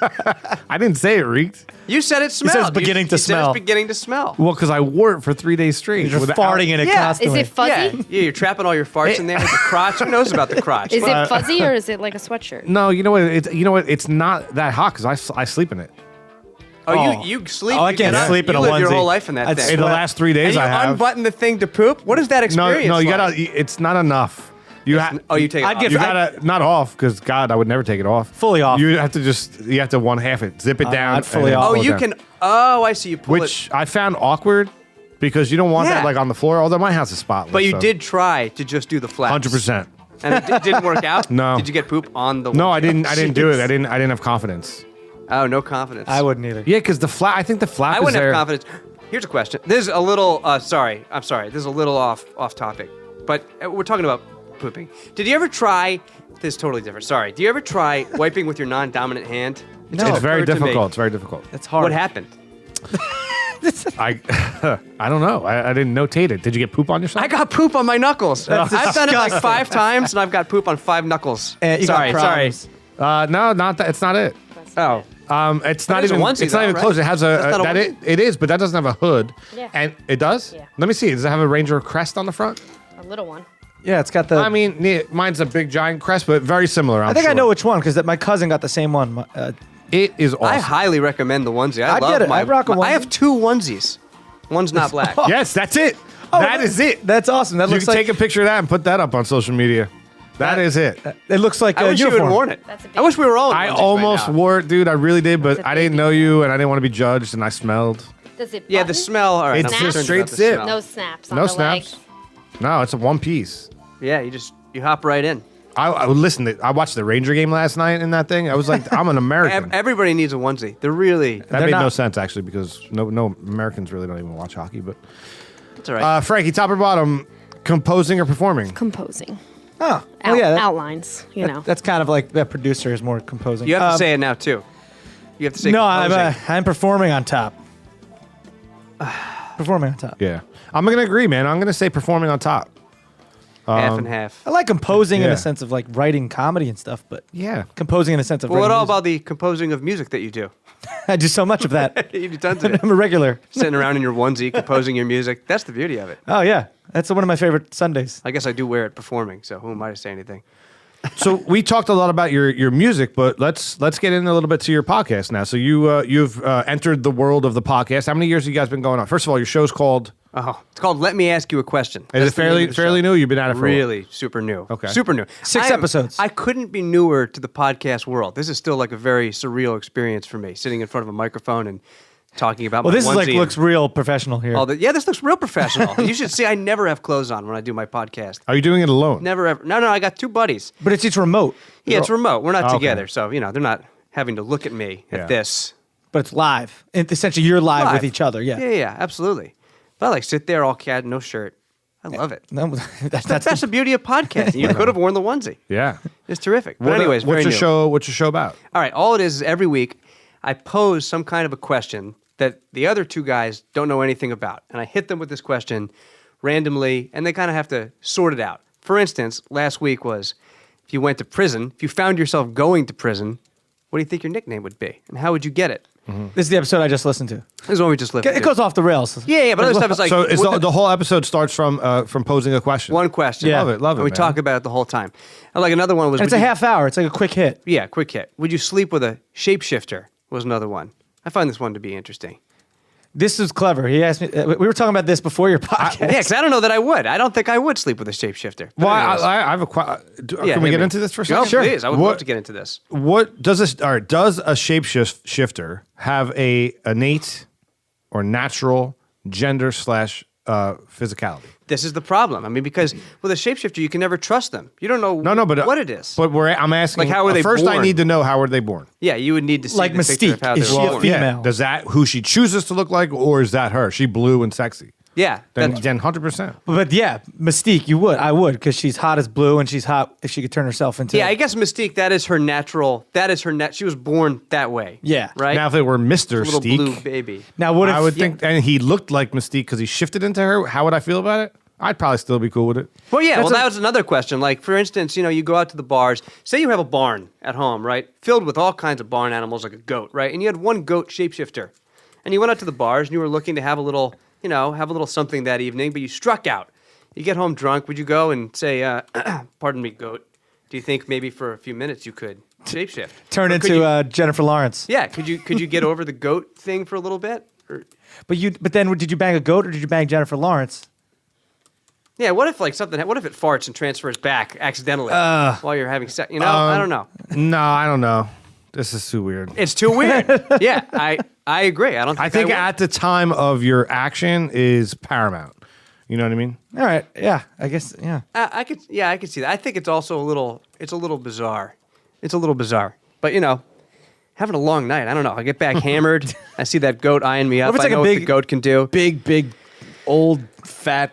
I didn't say it reeked. You said it smelled. said it's beginning to you said smell. it's beginning to smell. Well, because I wore it for 3 days straight. You're just farting in it Yeah. constantly. Is it fuzzy? Yeah, you're trapping all your farts in there with the crotch. Who knows about the crotch? Is it fuzzy or is it like a sweatshirt? No, you know what? You know what? It's not that hot because I sleep in it. Oh, you sleep. Oh, I you can't get up, sleep in you a live your onesie. whole life in that I'd thing. In the Sweat. last 3 days, and you I have. unbutton the thing to poop. What is that No, experience? no, you like? gotta. It's not enough. You have. Oh, you take it I'd off. give- You gotta not off because God, I would never take it off. Fully off. You have to you have to one half it, zip it down. I'd fully and then off. Oh, pull it you down. can. Oh, I see. You pull Which it. I found awkward because you don't want Yeah. that like on the floor. Although my house is spotless. But you did try to just do the flaps. 100%. And it didn't work out. No. Did you get poop on the? No, I onesie? didn't. I didn't do it. I didn't have confidence. Oh, no confidence. I wouldn't either. Yeah, because the flap. I think the flap I is wouldn't there. have confidence. Here's a question. This is a little. Sorry. I'm sorry. This is a little off topic, but we're talking about pooping. Did you ever try? This is totally different. Sorry. Do you ever try wiping with your non-dominant hand? It No. just It's very occurred to me. difficult. It's very difficult. It's hard. What happened? I I don't know. I didn't notate it. Did you get poop on yourself? I got poop on my knuckles. That's I've done it like disgusting. 5 times, and I've got poop on 5 knuckles. You got sorry. problems. No, not that. It's not it. Oh. It's not It is a even. onesie, It's not though, even right? close. It has a That's not a that onesie? it is, but that doesn't have a hood. Yeah. And it does. Yeah. Let me see. Does it have a Ranger crest on the front? A little one. Yeah, it's got the. I mean, mine's a big giant crest, but very similar. I think I know which one because my cousin got the same one. It is awesome. I highly recommend the onesie. I I'd love get it. my. I'd rock a I have onesie. 2 onesies. One's not black. Yes, that's it. That is it. That's awesome. That You looks can like take a picture of that and put that up on social media. That is it. it looks like I a wish you uniform. had worn it. That's a big I wish we were all. in I onesies almost right now. wore it, dude. I really did, but That's a I didn't big know you, and I didn't want to be judged, and I smelled. Does it Yeah, the button? smell. All right, It's I'm just concerned straight about the zip. smell. No snaps on No the snaps. legs. No, it's a one piece. Yeah, you hop right in. I listen. I watched the Ranger game last night in that thing. I was like, I'm an American. Everybody needs a onesie. They're really. That made no sense actually because no Americans really don't even watch hockey. But That's all right. Frankie, top or bottom, composing or performing? Composing. Oh, well, yeah. Outlines, you know. That's kind of like that producer is more composing. you have to say it now too. You have to say. No, composing. I'm performing on top. Performing on top. Yeah, I'm gonna agree, man. I'm gonna say performing on top. half and half. I like composing in Yeah. the sense of like writing comedy and stuff, but Yeah. composing in the sense of Well, what writing all music. about the composing of music that you do? I do so much of that. You do tons of it. I'm a regular. Sitting around in your onesie, composing your music. That's the beauty of it. Oh yeah, that's one of my favorite Sundays. I guess I do wear it performing, so who am I to say anything? So we talked a lot about your music, but let's get in a little bit to your podcast now. So you've entered the world of the podcast. How many years have you guys been going on? First of all, your show's called. Oh, it's called "Let Me Ask You a Question." Is That's it the name of the fairly show. new? You've been at it for a while. Really super new. Okay. Super new. 6 episodes. I couldn't be newer to the podcast world. This is still like a very surreal experience for me, sitting in front of a microphone and talking about. Well, my this is like onesie looks real professional here. and yeah, this looks real professional. You should see. I never have clothes on when I do my podcast. Are you doing it alone? Never ever. No. I got two buddies. But it's remote. Yeah, it's remote. We're not Okay. together, so they're not having to look at me Yeah. at this. But it's live. And essentially, you're live with each other. Yeah. Yeah, absolutely. But I like sit there all cat, no shirt. I love it. No, That's the beauty of podcasting. You could have worn the onesie. Yeah. It's terrific. But anyways, what's very your new. show? What's your show about? All right, all it is every week I pose some kind of a question that the other two guys don't know anything about. And I hit them with this question randomly, and they kind of have to sort it out. For instance, last week was if you went to prison, if you found yourself going to prison, what do you think your nickname would be? And how would you get it? This is the episode I just listened to. This is one we just listened It to. goes off the rails. Yeah, but other stuff is like So is what the whole episode starts from posing a question. one question. Yeah. Love it, And we man. talk about it the whole time. And like another one was And it's would a you- half hour. It's like a quick hit. Yeah, quick hit. Would you sleep with a shapeshifter? Was another one. I find this one to be interesting. This is clever. He asked me. We were talking about this before your podcast. Yeah, because I don't know that I would. I don't think I would sleep with a shapeshifter. But Well, anyways. I have a Yeah, can we hit get me. into this for a No, second? please. I would love to get into this. What does this? All right, does a shapeshifter have a innate or natural gender / physicality? This is the problem. I mean, because with a shapeshifter, you can never trust them. You don't know But what it is. But I'm asking. Like, how were they first? I born? need to know how were they born. Yeah, you would need to see Like the picture of Mystique. how Is they she were a born. female? Does that who she chooses to look like, or is that her? She blue and sexy. Yeah, Then that's- 100%. But yeah, Mystique, you would. I would, because she's hot as blue and she's hot if she could turn herself into. yeah. I guess Mystique. That is her natural. That is her net. She was born that way. Yeah. right. Now, if it were Mr. little blue Steak, baby. Now, what if I would think, and he looked like Mystique because he shifted into her. How would I feel about it? I'd probably still be cool with it. Well, yeah. That's Well, a- that was another question. Like, for instance, you go out to the bars. Say you have a barn at home, right, filled with all kinds of barn animals, like a goat, right? And you had one goat shapeshifter, and you went out to the bars and you were looking to have a little, have a little something that evening, but you struck out. You get home drunk. Would you go and say, "Pardon me, goat. Do you think maybe for a few minutes you could shapeshift? turn Or could into you- Jennifer Lawrence? yeah. Could you get over the goat thing for a little bit? Or, But then did you bang a goat or did you bang Jennifer Lawrence? yeah. What if like something? What if it farts and transfers back accidentally while you're having sex? I don't know. No, I don't know. This is too weird. It's too weird. Yeah, I agree. I don't. I think would. at the time of your action is paramount. You know what I mean? All right. Yeah. I guess. Yeah. I could. Yeah, I could see that. I think it's also a little. It's a little bizarre. It's a little bizarre. But having a long night. I don't know. I get back hammered. I see that goat eyeing me up. What if it's I like a know what the big- goat can do. Big, old, fat,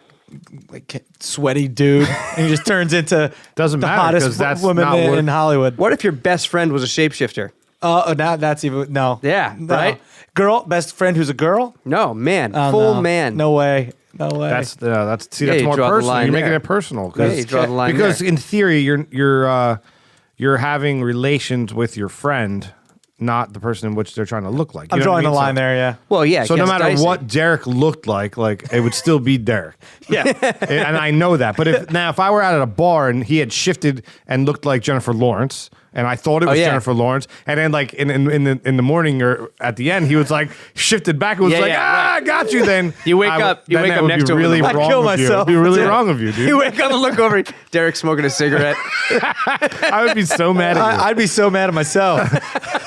like sweaty dude, and he just turns into Doesn't the matter, hottest 'cause that's woman not what- in Hollywood. What if your best friend was a shapeshifter? Oh, now that's even no. Yeah, No. right? Girl, best friend who's a girl. No, man, Oh, full no. man. No way. No way. That's Yeah, that's you more draw the personal. line You're making there. it personal. Yeah, you draw the line because there. in theory, you're having relations with your friend, not the person in which they're trying to look like. You I'm know what I drawing the mean? line there. Yeah. Well, yeah. So it no gets matter dicey. what Derek looked like it would still be Derek. Yeah. And I know that. But if I were out at a bar and he had shifted and looked like Jennifer Lawrence, and I thought it was yeah. Jennifer Lawrence, and then like in the morning or at the end, he was like shifted back and was Yeah, like, yeah, I got you. Then You wake up then that would next be to him really with I'd wrong kill of you. myself. It'd be really Yeah. wrong of you, dude. You wake up and look over. Derek smoking a cigarette. I would be so mad at you. I'd be so mad at myself.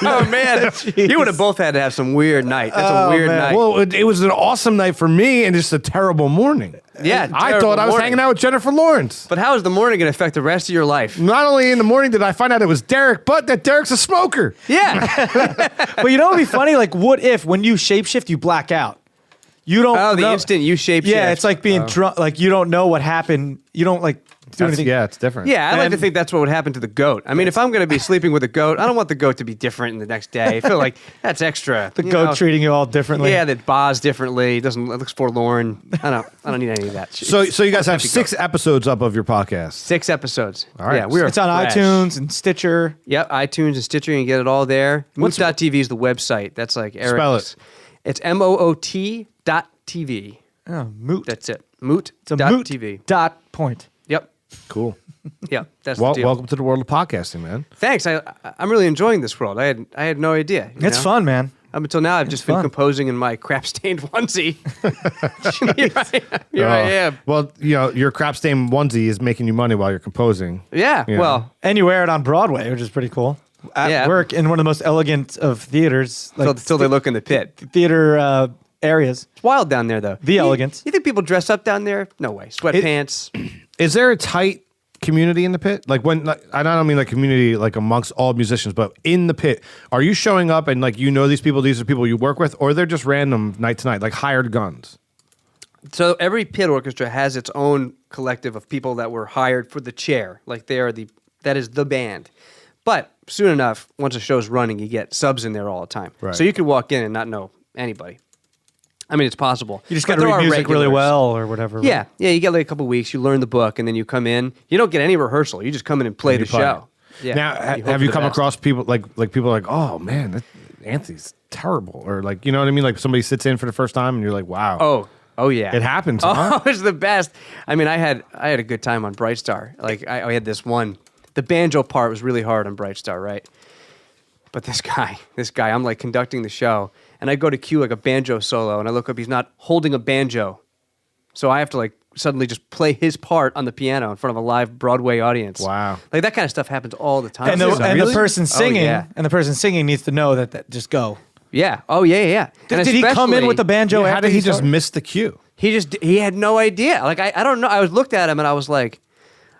Oh man, you would have both had to have some weird night. That's a Oh, weird man. night. Well, it was an awesome night for me and just a terrible morning. Yeah, I thought I was hanging out with Jennifer Lawrence. But how is the morning going to affect the rest of your life? Not only in the morning did I find out it was Derek, but that Derek's a smoker. Yeah. But you know what would be funny? Like, what if when you shapeshift, you black out? You don't. Oh, the know- instant you shape Yeah, shift. it's like being drunk. Like you don't know what happened. You don't like do anything. Yeah, it's different. Yeah, I like to And- think that's what would happen to the goat. I mean, if I'm going to be sleeping with a goat, I don't want the goat to be different in the next day. I feel like that's extra. The goat treating you all differently. Yeah, that baws differently. It looks forlorn. I don't need any of that shit. So you guys have 6 episodes up of your podcast. 6 episodes. All right. Yeah, we are It's on fresh. iTunes and Stitcher. Yep, iTunes and Stitcher. You can get it all there. Moot.tv is the website. That's like Eric's. Spell it. It's moot.tv. Oh, moot. That's it. It's a moot Moot.tv. dot point. Yep. Cool. Yep. That's Well, the deal. welcome to the world of podcasting, man. Thanks. I'm really enjoing this world. I had no idea. you It's know? fun, man. Up until now, I've just been fun. composing in my crap-stained onesie. Here I am. Well, your crap stain onesie is making you money while you're composing. Yeah. Yeah. Well, And you wear it on Broadway, which is pretty cool. At Yeah. work in one of the most elegant of theaters, like until they look in the pit. theater areas. It's wild down there, though. The elegance. You think people dress up down there? No way. Sweatpants. Is there a tight community in the pit? Like I don't mean like community like amongst all musicians, but in the pit, are you showing up and like these people, these are people you work with, or they're just random night to night, like hired guns? So every pit orchestra has its own collective of people that were hired for the chair. Like that is the band. But soon enough, once a show's running, you get subs in there all the time. Right. So you could walk in and not know anybody. I mean, it's possible. You just But got to there read are music really regulars. well or whatever. right? Yeah, you get like a couple weeks. You learn the book, and then you come in. You don't get any rehearsal. You just come in and play And the you play. show. Yeah. Now, hope have for you the come best. across people like people are like, oh man, Anthony's terrible, or like, you know what I mean? Like somebody sits in for the first time and you're like, wow. Oh yeah, It happens, huh? Oh, it's the best. I mean, I had a good time on Bright Star. Like I had this one. The banjo part was really hard on Bright Star, right? But this guy, I'm like conducting the show, and I go to cue like a banjo solo, and I look up, he's not holding a banjo, so I have to like suddenly just play his part on the piano in front of a live Broadway audience. Wow. Like that kind of stuff happens all the time. And the Really? person singing yeah. needs to know that just go. Yeah. Oh yeah. And Did he come in especially- with the banjo? How after did he just started? miss the cue? He had no idea. Like I don't know. I looked at him and I was like,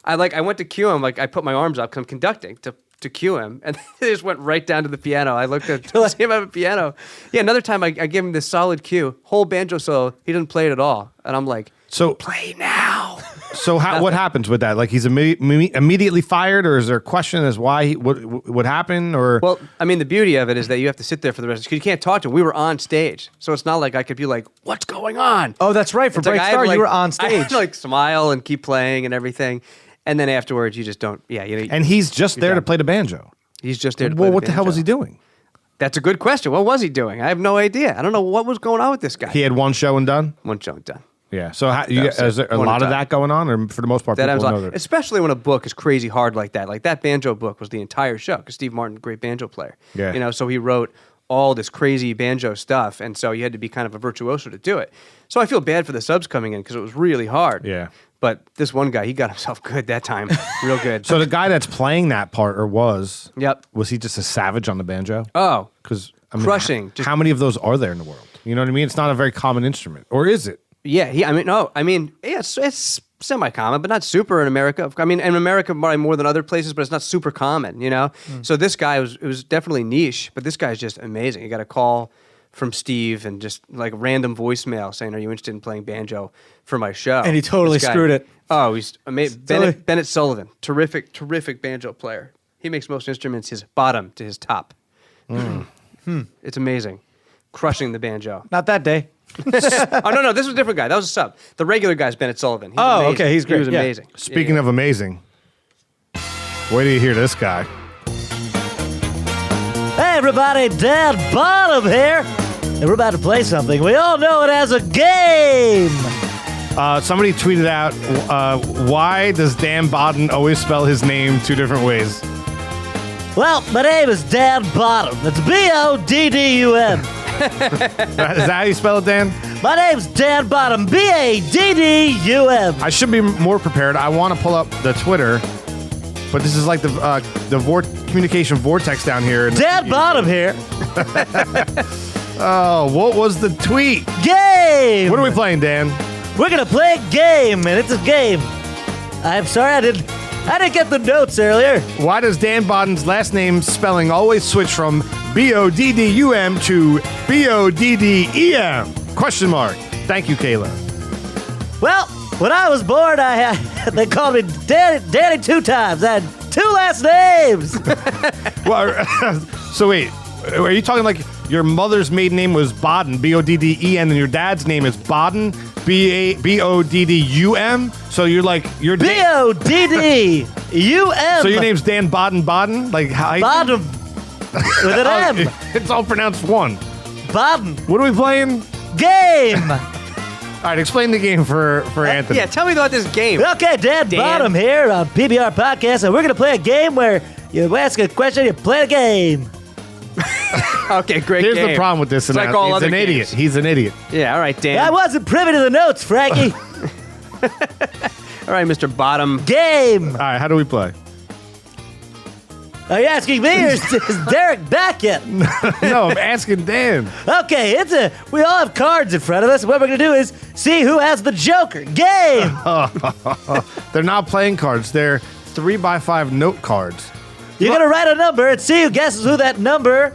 I went to cue him. Like I put my arms up 'cause I'm conducting to cue him, and they just went right down to the piano. I looked at him at a piano. Yeah. Another time I gave him this solid cue, whole banjo solo. He didn't play it at all, and I'm like, So play now. So what happens with that? Like he's immediately fired, or is there a question as why what happened? Or Well, I mean, the beauty of it is that you have to sit there for the rest because you can't talk to him. We were on stage, so it's not like I could be like, "What's going on?" Oh, that's right. For It's like Bright I had Star, to, you were on I stage. had to, like smile and keep playing and everything, and then afterwards you just don't. Yeah, and he's just there to done. play the banjo. he's just there. To Well, play what the hell was he banjo. doing? That's a good question. What was he doing? I have no idea. I don't know what was going on with this guy. He had one show and done. One chunk done. Yeah. So That's is there it. a One lot of time. that going on, or for the most part, That people happens a know lot, that? especially when a book is crazy hard like that. Like that banjo book was the entire show because Steve Martin, great banjo player. Yeah. You know, so he wrote all this crazy banjo stuff, and so you had to be kind of a virtuoso to do it. So I feel bad for the subs coming in because it was really hard. Yeah. But this one guy, he got himself good that time, real good. So the guy that's playing that part, or was he just a savage on the banjo? Oh, Because crushing. How many of those are there in the world? You know what I mean? It's not a very common instrument, or is it? yeah. Yeah, it's semi-common, but not super in America. I mean, in America probably more than other places, but it's not super common, you know? So this guy it was definitely niche, but this guy's just amazing. He got a call from Steve and just like random voicemail saying, "Are you interested in playing banjo for my show?" And he totally This guy- screwed it. Oh, he's amazing. Totally. Bennett Sullivan, terrific banjo player. He makes most instruments his bottom to his top. It's amazing. Crushing the banjo. Not that day. Oh, no, this was a different guy. That was a sub. The regular guy's Bennett Sullivan. He's Oh, amazing. okay, he's great. He was Yeah. amazing. Speaking of amazing, wait till you hear this guy. Hey, everybody, Dan Bottom here. And we're about to play something. We all know it as a game. Somebody tweeted out, why does Dan Bodden always spell his name two different ways? Well, my name is Dan Bottom. That's B-O-D-D-U-M. Is that how you spell it, Dan? My name's Dan Bottom, B-A-D-D-U-M. I should be more prepared. I want to pull up the Twitter, but this is like the communication vortex down here. Dan Bottom here. Oh, what was the tweet? Game. What are we playing, Dan? we're gonna play a game, and it's a game. I'm sorry, I didn't get the notes earlier. Why does Dan Bodden's last name spelling always switch from Boddum to Boddem? Question mark. Thank you, Kayla. Well, when I was born, they called me Danny 2 times. I had 2 last names. Well, so wait, are you talking like your mother's maiden name was Bodden, Bodden, and your dad's name is Bodden, Boddum? So you're like you're Boddum. So your name's Dan Bodden? Like how? Bottom with an M. It's all pronounced one. Bottom What are we playing? game. All right, explain the game for Anthony. Yeah, tell me about this game. Okay, Dan Bottom here on PBR Podcast, and we're gonna play a game where you ask a question, you play a game. Okay, great Here's game. the problem with this. It's like all He's other an idiot. games. He's an idiot. Yeah, all right, Dan. I wasn't privy to the notes, Frankie. All right, Mr. Bottom. Game. All right, how do we play? Are you asking me, or is Derek back yet? No, I'm asking Dan. Okay, we all have cards in front of us. What we're gonna do is see who has the Joker. Game. They're not playing cards. They're 3x5 note cards. You're gonna write a number and see who guesses who that number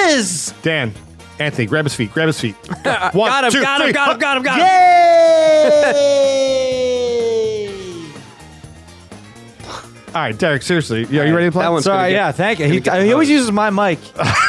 is. Dan, Anthony, grab his feet. Grab his feet. Got him, One, two, got him, three. got him, got him, got him. Yay! All right, Derek, seriously. Yeah, are you ready to play? That one's Sorry, pretty good. yeah, thank you. Gonna get He always the uses my mic.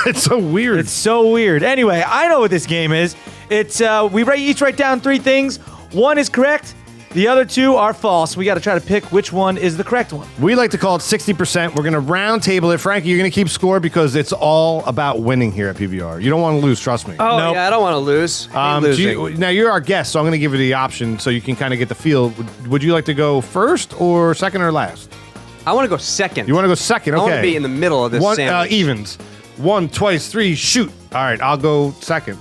It's so weird. It's so weird. Anyway, I know what this game is. It's we each write down 3 things. 1 is correct. The other 2 are false. We got to try to pick which one is the correct one. We like to call it 60%. We're going to round table it. Frankie, you're going to keep score because it's all about winning here at PBR. You don't want to lose, trust me. Oh, Nope. yeah, I don't want to lose. I hate losing. Now, you're our guest, so I'm going to give you the option so you can kind of get the feel. Would you like to go first or second or last? I want to go second. You want to go second? I Okay. want to be in the middle of this One, sandwich. evens. 1, twice, 3, shoot. All right, I'll go second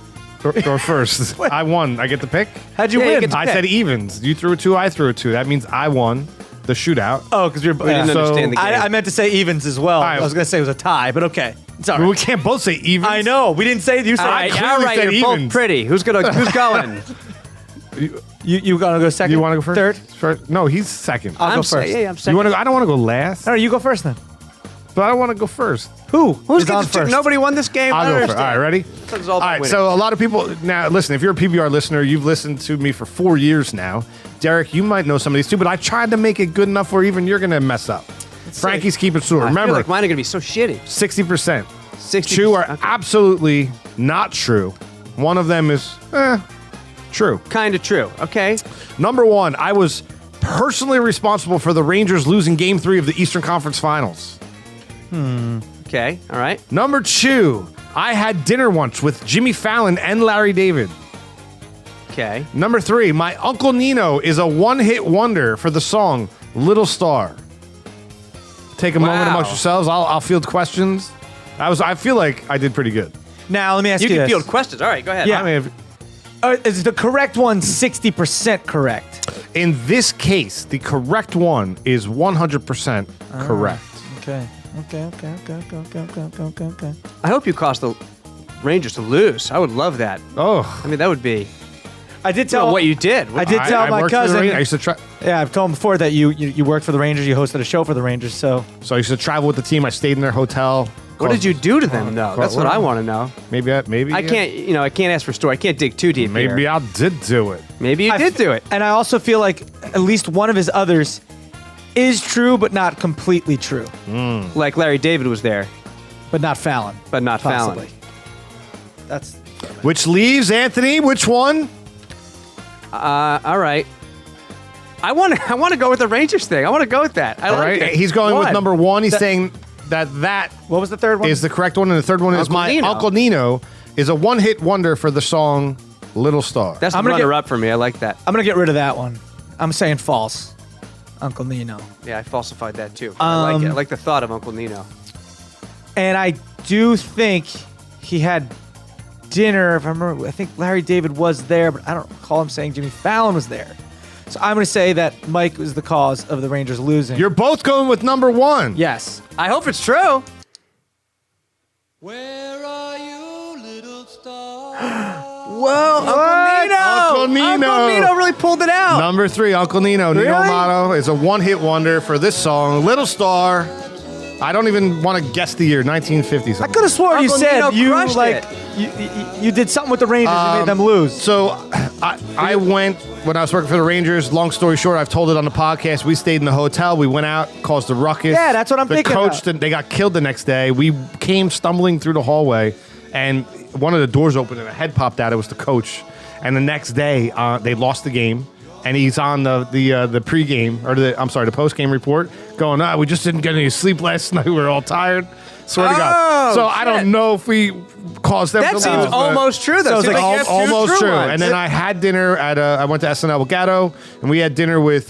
or first. I won. I get to pick? How'd you Yeah, you win? get to I pick. said evens. You threw a 2, I threw a 2. That means I won the shootout. Oh, because we didn't So- understand the game. I meant to say evens as well. right. I was going to say it was a tie, but okay. It's all We right. can't both say evens. I know. We didn't say you said all right, clearly all right, said you're both evens. pretty. Who's going? You going to go second? You want to go first? Third? First? No, he's second. I'll go first. Yeah, I'm second. You want to go? I don't want to go last, All right, you go first then. but I want to go first. Who's Who's on gets to- first? Nobody won this game. I I'll don't go first. All right, understand. ready? This is all All about right, winning. so a lot of people now listen. If you're a PBR listener, you've listened to me for 4 years now. Derek, you might know some of these too, but I tried to make it good enough where even you're going to mess up. Frankie's keeping score. I feel Remember, like mine are going to be so shitty. 60%. 60%. 2 are Okay. absolutely not true. One of them is true. Kind of true. Okay. Number 1, I was personally responsible for the Rangers losing Game 3 of the Eastern Conference Finals. Okay. All right. Number 2, I had dinner once with Jimmy Fallon and Larry David. Okay. Number 3, my Uncle Nino is a one-hit wonder for the song Little Star. Take a moment Wow. amongst yourselves. I'll field questions. I feel like I did pretty good. Now, let me ask You you, can this. field questions. All right. Go ahead. Yeah. I mean, Is the correct one 60% correct? in this case, the correct one is 100% correct. Okay. I hope you caused the Rangers to lose. I would love that. Oh, I mean, that would be I did tell what you did. I did tell my worked for the cousin. Rangers. I used to try. Yeah, I've told him before that you worked for the Rangers. You hosted a show for the Rangers. So So I used to travel with the team. I stayed in their hotel. What did you do to them, though? That's what I want to know. Maybe I can't, I can't ask for story. I can't dig too deep Maybe here. I did do it. Maybe you did do it. And I also feel like at least one of his others is true, but not completely true. Like Larry David was there, But not Fallon. but not Possibly. Fallon. That's Which leaves Anthony. Which one? All right. I want to go with the Rangers thing. I want to go with that. I All like right. it. He's going with One. number 1. He's saying that what was the third one? is the correct one, and the third one is Uncle my Nino. Uncle Nino is a one-hit wonder for the song Little Star. That's the I'm gonna get- runner-up for me. I like that. I'm gonna get rid of that one. I'm saying false. Uncle Nino. Yeah, I falsified that too. I like it. I like the thought of Uncle Nino. And I do think he had dinner. If I remember, I think Larry David was there, but I don't recall him saying Jimmy Fallon was there. So I'm going to say that Mike was the cause of the Rangers losing. You're both going with number 1. Yes. I hope it's true. Where are you, little star? Whoa, Uncle Nino! Uncle Uncle Nino. Uncle Nino really pulled it out. Number 3, Uncle Nino. Nino Really? Amato is a one-hit wonder for this song, Little Star. I don't even want to guess the year, 1950 I something. could have sworn you Uncle said Nino you crushed like you did something with the Rangers and made them lose. So I went, when I was working for the Rangers, long story short, I've told it on the podcast, we stayed in the hotel, we went out, caused a ruckus. Yeah, that's what I'm thinking The coach, about. they got killed the next day. We came stumbling through the hallway, and one of the doors opened and a head popped out. It was the coach. And the next day, they lost the game. And he's on the pregame, or the postgame report, going, we just didn't get any sleep last night. We were all tired. Swear to God. So I don't know if we caused them That to seems lose, but- almost true, though. So it's Seems like you have two almost true. ones. And then I had dinner at I went to SNL with Gatto, and we had dinner with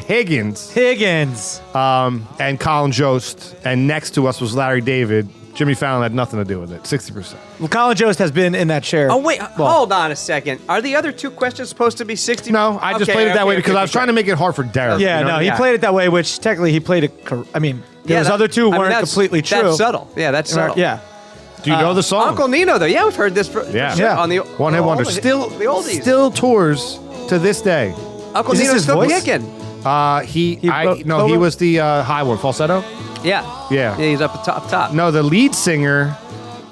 Higgins Higgins. and Colin Jost, and next to us was Larry David. Jimmy Fallon had nothing to do with it. 60%. Well, Colin Jost has been in that chair. Oh, wait. Well, Hold on a second. Are the other 2 questions supposed to be 60? No, I just played it that way because I was trying to make it hard for Derek. Yeah, you know? no, he Yeah. played it that way, which technically he played it. I mean, those other 2 weren't completely true. That's subtle. Yeah, that's subtle. Yeah. Do you know the song? Uncle Nino, though. Yeah, we've heard this. Yeah. Sure, on the One hit wonder. the Still oldies. tours to this day. Uncle Is this Nino's his still voice? kicking. He was the high one, falsetto. Yeah. Yeah. Yeah, he's up at top. No, the lead singer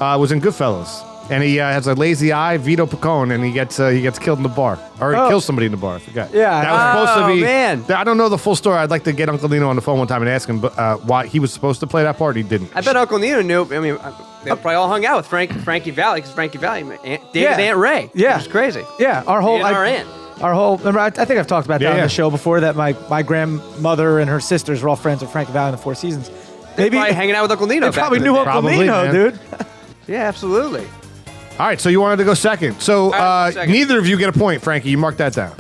was in Goodfellas, and he has a lazy eye, Vito Picone, and he gets killed in the bar, or he kills somebody in the bar. I forgot. Yeah. that was supposed to be. Man. I don't know the full story. I'd like to get Uncle Nino on the phone one time and ask him, why he was supposed to play that part. He didn't. I bet Uncle Nino knew. I mean, they probably all hung out with Frankie Valli, because Frankie Valli, David Aunt Ray. Yeah. It was crazy. Yeah, our whole And our aunt. Our whole. Remember, I think I've talked about that Yeah, on yeah. the show before. That my grandmother and her sisters were all friends with Frankie Valli in the Four Seasons. Maybe probably hanging out with Uncle Nino. They back probably in the knew day. Uncle Probably, Nino, man. dude. Yeah, absolutely. All right, so you wanted to go second. So right, second. neither of you get a point, Frankie. You mark that down.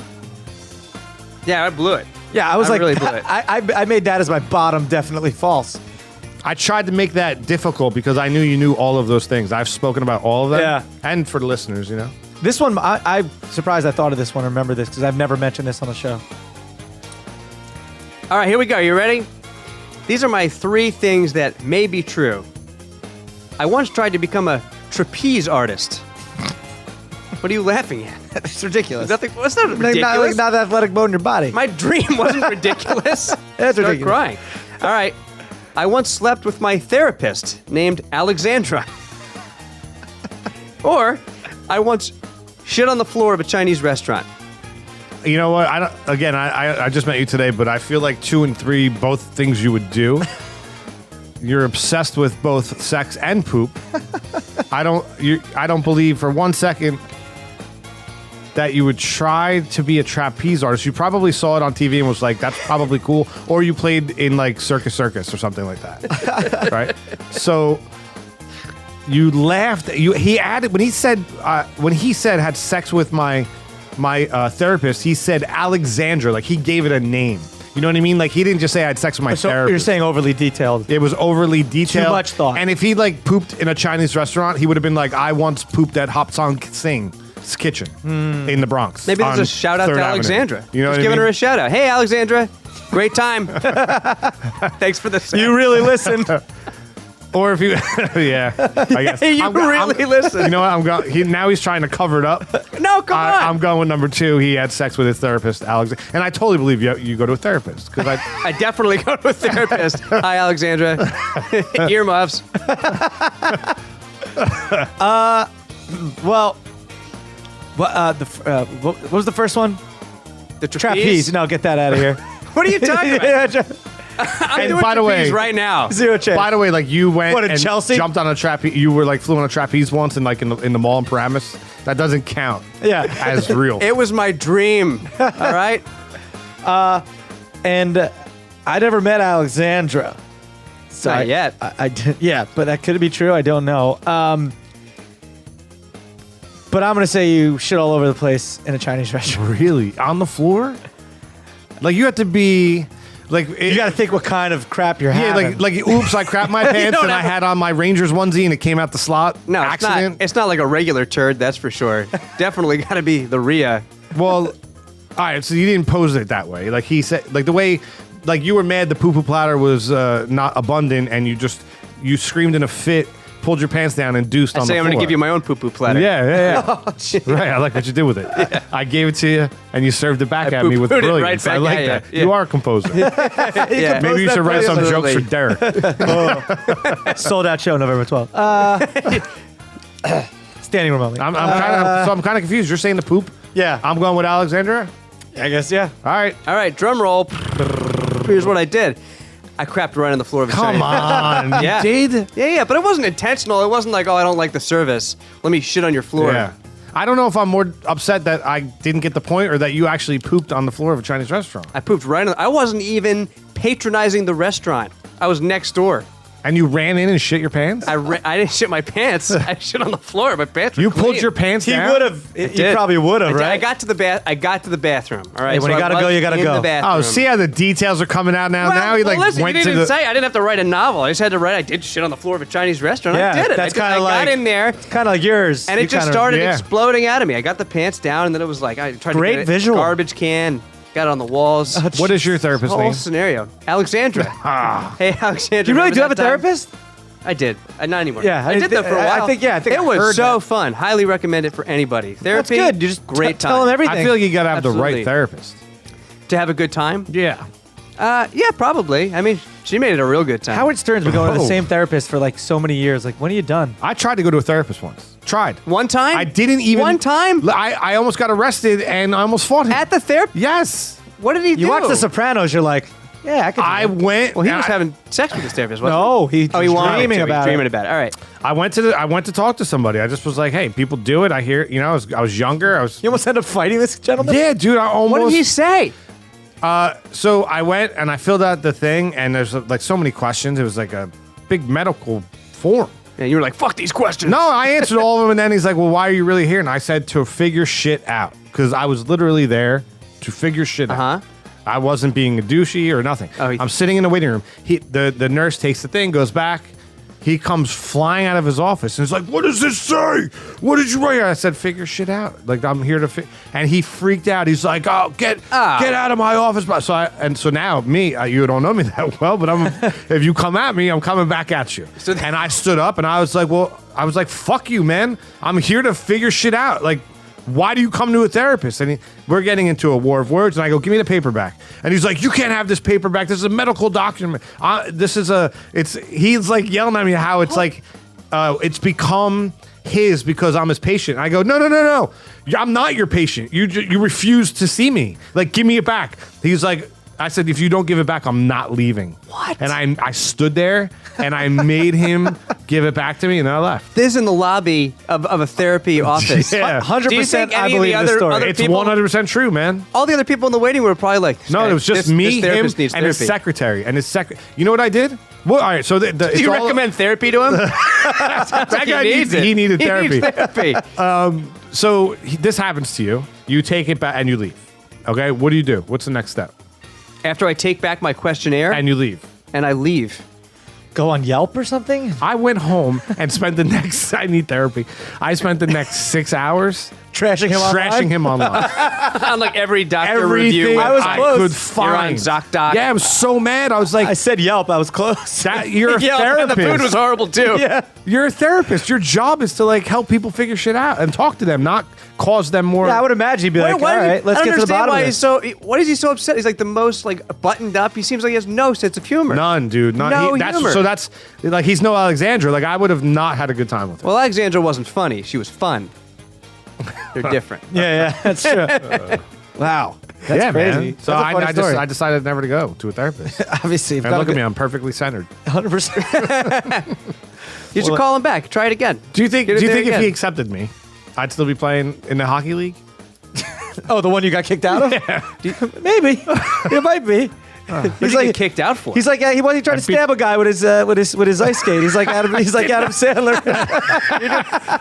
Yeah, I blew it. Yeah, I was I like, really blew it. I made that as my bottom, definitely false. I tried to make that difficult because I knew you knew all of those things. I've spoken about all of them. Yeah. And for the listeners, you know. This one, I'm surprised I thought of this one. Remember this because I've never mentioned this on the show. All right, here we go. You ready? These are my 3 things that may be true. I once tried to become a trapeze artist. What are you laughing at? It's ridiculous. Nothing. What's not ridiculous? Not the athletic bone in your body. My dream wasn't ridiculous. That's Start ridiculous. crying. All right. I once slept with my therapist named Alexandra. Or I once shit on the floor of a Chinese restaurant. You know what? I just met you today, but I feel like 2 and 3, both things you would do. You're obsessed with both sex and poop. I don't believe for 1 second that you would try to be a trapeze artist. You probably saw it on TV and was like, "That's probably cool," or you played in like Circus or something like that, right? So you laughed. He added when he said had sex with my therapist. He said Alexandra, like he gave it a name. You know what I mean? Like he didn't just say I had sex with my So therapist. you're saying overly detailed. It was overly detailed. Too much thought. And if he like pooped in a Chinese restaurant, he would have been like, I once pooped at Hop Song Singh's kitchen in the Bronx. Maybe on there's a shout out 3rd to Avenue. Alexandra. You know Just what I giving mean? her a shout out. Hey, Alexandra. Great time. Thanks for the You really listened. Or if you, yeah, I guess. You really listen. You know what? I'm going. Now he's trying to cover it up. No, come on. I'm going with number 2. He had sex with his therapist, Alex, and I totally believe you go to a therapist because I definitely go to a therapist. Hi, Alexandra. Earmuffs. Well, what was the first one? The Trapeze. No, get that out of here. What are you talking about? Yeah, I'm And doing by the way- trapeze right now. Zero chance. By the way, like you went What, in and Chelsea? jumped on a trapeze. You were like flew on a trapeze once in like in the mall in Paramus. That doesn't count. Yeah. as real. It was my dream. All right. And I never met Alexandra. So Not yet. I did, yeah, but that could be true. I don't know. But I'm gonna say you shit all over the place in a Chinese restaurant. Really on the floor? Like you have to be like You got to think what kind of crap you're yeah, having. like oops, I crapped my pants don't and I have- had on my Rangers onesie and it came out the slot. No, accident. it's not like a regular turd, that's for sure. Definitely got to be the Rhea. Well, all right, so you didn't pose it that way. Like he said, like the way, like you were mad the poo-poo platter was not abundant and you screamed in a fit pulled your pants down and deuced on the Say I'm floor. going to give you my own poo-poo platter. Yeah. Right, I like what you did with it. I gave it to you, and you served it back at me with poo-pooed it brilliance. right I back like at that. you. You are a composer. Yeah. Maybe you should write some jokes for Derek. Sold out show November 12th. Standing room only. I'm kind of confused. You're saying the poop? Yeah. I'm going with Alexandra. I guess, yeah. All right. All right, drum roll. Here's what I did. I crapped right on the floor of a Come Chinese on. Yeah. You did? Yeah, but it wasn't intentional. It wasn't like, oh, I don't like the service. Let me shit on your floor. Yeah. I don't know if I'm more upset that I didn't get the point or that you actually pooped on the floor of a Chinese restaurant. I pooped right on. I wasn't even patronizing the restaurant. I was next door. And you ran in and shit your pants? I didn't shit my pants. I shit on the floor. My pants were You clean. pulled your pants He down? would have. He did. probably would I have, did. right? I got to the bathroom. All right. Hey, when you I gotta was go, you gotta in go. the bathroom. Oh, see how the details are coming out now? Well, now he like listen, went you to didn't the. say I didn't have to write a novel. I just had to write. I did shit on the floor of a Chinese restaurant. Yeah, I did it. that's I kinda got like- in there, Kind of like yours. and You it just kinda- started yeah. exploding out of me. I got the pants down, and then it was like I tried Great to get visual. a garbage can. Got it on the walls. What is your therapist Whole name? scenario. Alexandra. Hey, Alexandra. You really remember do have a that time? therapist? I did. Not anymore. Yeah, I did that for a I while. think I it heard was so that. fun. Highly recommend it for anybody. That's Therapy. good. You just great time. tell them everything. I feel like you got to have the Absolutely. right therapist. To have a good time. Yeah. Yeah, probably. I mean, she made it a real good time. Howard Stern's been going to the Oh. same therapist for like so many years. Like, when are you done? I tried to go to a therapist once. Tried. One time? I didn't even. One time? I almost got arrested and I almost fought him. At the therapy? Yes. What did he do? You watch The Sopranos, you're like, yeah, I could. do I that. went. Well, he and was I- having sex with his therapist, wasn't No, he he? Oh, he was wanted dreaming to. about Dreaming it. about it. All right. I went to talk to somebody. I just was like, hey, people do it. I hear. You know, I was younger. I was. You almost end up fighting this gentleman. Yeah, dude. I almost. What did he say? So I went and I filled out the thing, and there's like so many questions. It was like a big medical form. And you were like, fuck these questions. No, I answered all of them, and then he's like, well, why are you really here? And I said to figure shit out, because I was literally there to figure shit out. Uh-huh. I wasn't being a douchey or nothing. Oh, I'm sitting in the waiting room. The nurse takes the thing, goes back. He comes flying out of his office and he's like, what does this say? What did you write? I said, figure shit out. Like, I'm here to and he freaked out. He's like, oh, get out of my office. So now you don't know me that well, but if you come at me, I'm coming back at you. And I stood up and I was like, fuck you, man. I'm here to figure shit out. Like, why do you come to a therapist? And we're getting into a war of words. And I go, give me the paperback. And he's like, you can't have this paperback. This is a medical document. He's like yelling at me how it's like, it's become his because I'm his patient. And I go, no. I'm not your patient. You refuse to see me. Like, give me it back. He's like, I said, if you don't give it back, I'm not leaving. What? And I stood there and I made him give it back to me and then I left. This is in the lobby of a therapy office. Yeah. 100%. Do you think I any of the believe this other- story. other It's people- 100% true, man. All the other people in the waiting room were probably like, No, it was just this me, him, therapist needs and his therapy. secretary. And his You know what I did? Well, all right, so Do you recommend therapy to him? that guy needs it. he needed He therapy. needs therapy. So this happens to you. You take it back and you leave. Okay, what do you do? What's the next step? After I take back my questionnaire And you leave. and I leave. Go on Yelp or something? I went home and spent the next. I need therapy. I spent the next 6 hours Trashing him online? trashing him online. On like every doctor Everything review. I was I close. could You're on find. ZocDoc. Yeah, I was so mad. I was like, I said Yelp. I was close. you're a Yeah, therapist. and the food was horrible too. Yeah. You're a therapist. Your job is to like help people figure shit out and talk to them, not cause them more. Yeah, I would imagine he'd be like, all right, let's I get don't to the understand bottom why of he's this. what is he so upset? He's like the most like buttoned up. He seems like he has no sense of humor. None, dude. None. No That's humor. that's like he's no Alexandra. Like I would have not had a good time with him. Well, Alexandra wasn't funny. She was fun. They're different. Yeah, that's true. Wow. That's yeah, crazy. man. So That's a funny story. I decided never to go to a therapist. Obviously, And look at me, I'm perfectly centered. 100%. You should call him back. Try it again. Do you think Get it there if again. he accepted me, I'd still be playing in the hockey league? Oh, the one you got kicked out of? Maybe. It might be. What did you get kicked out for? He's like, yeah, he wasn't trying to stab a guy with his ice skate. He's like Adam Sandler.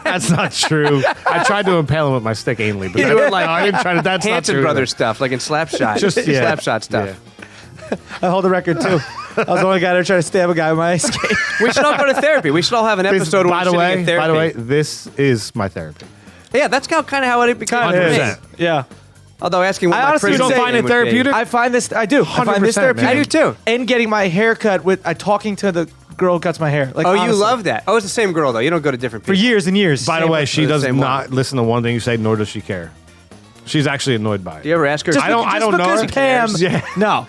That's not true. I tried to impale him with my stick anally, but You were like I didn't try to. That's not Hanson true. Brothers stuff, like in Slapshot. Just- yeah. Slapshot stuff. Yeah. I hold the record too. I was the only guy that tried to stab a guy with my ice skate. We should all go to therapy. We should all have an episode where by we're the sitting in way, therapy. by the way, this is my therapy. Yeah, that's kind of how it became. Kinda for me. is. Yeah. Although asking what I my honestly prison would say- name You don't find it would be. therapeutic? I find this. I do. I find this 100%, man. therapeutic. I do too. And getting my hair cut with talking to the girl who cuts my hair. Like, Oh, you honestly. love that. Oh, it's the same girl, though. You don't go to different For people. years and years. By the way, she the does same not one. listen to one thing you say, nor does she care. She's actually annoyed by it. Do you ever ask her? Just I don't know because her. Pam. Yeah. No,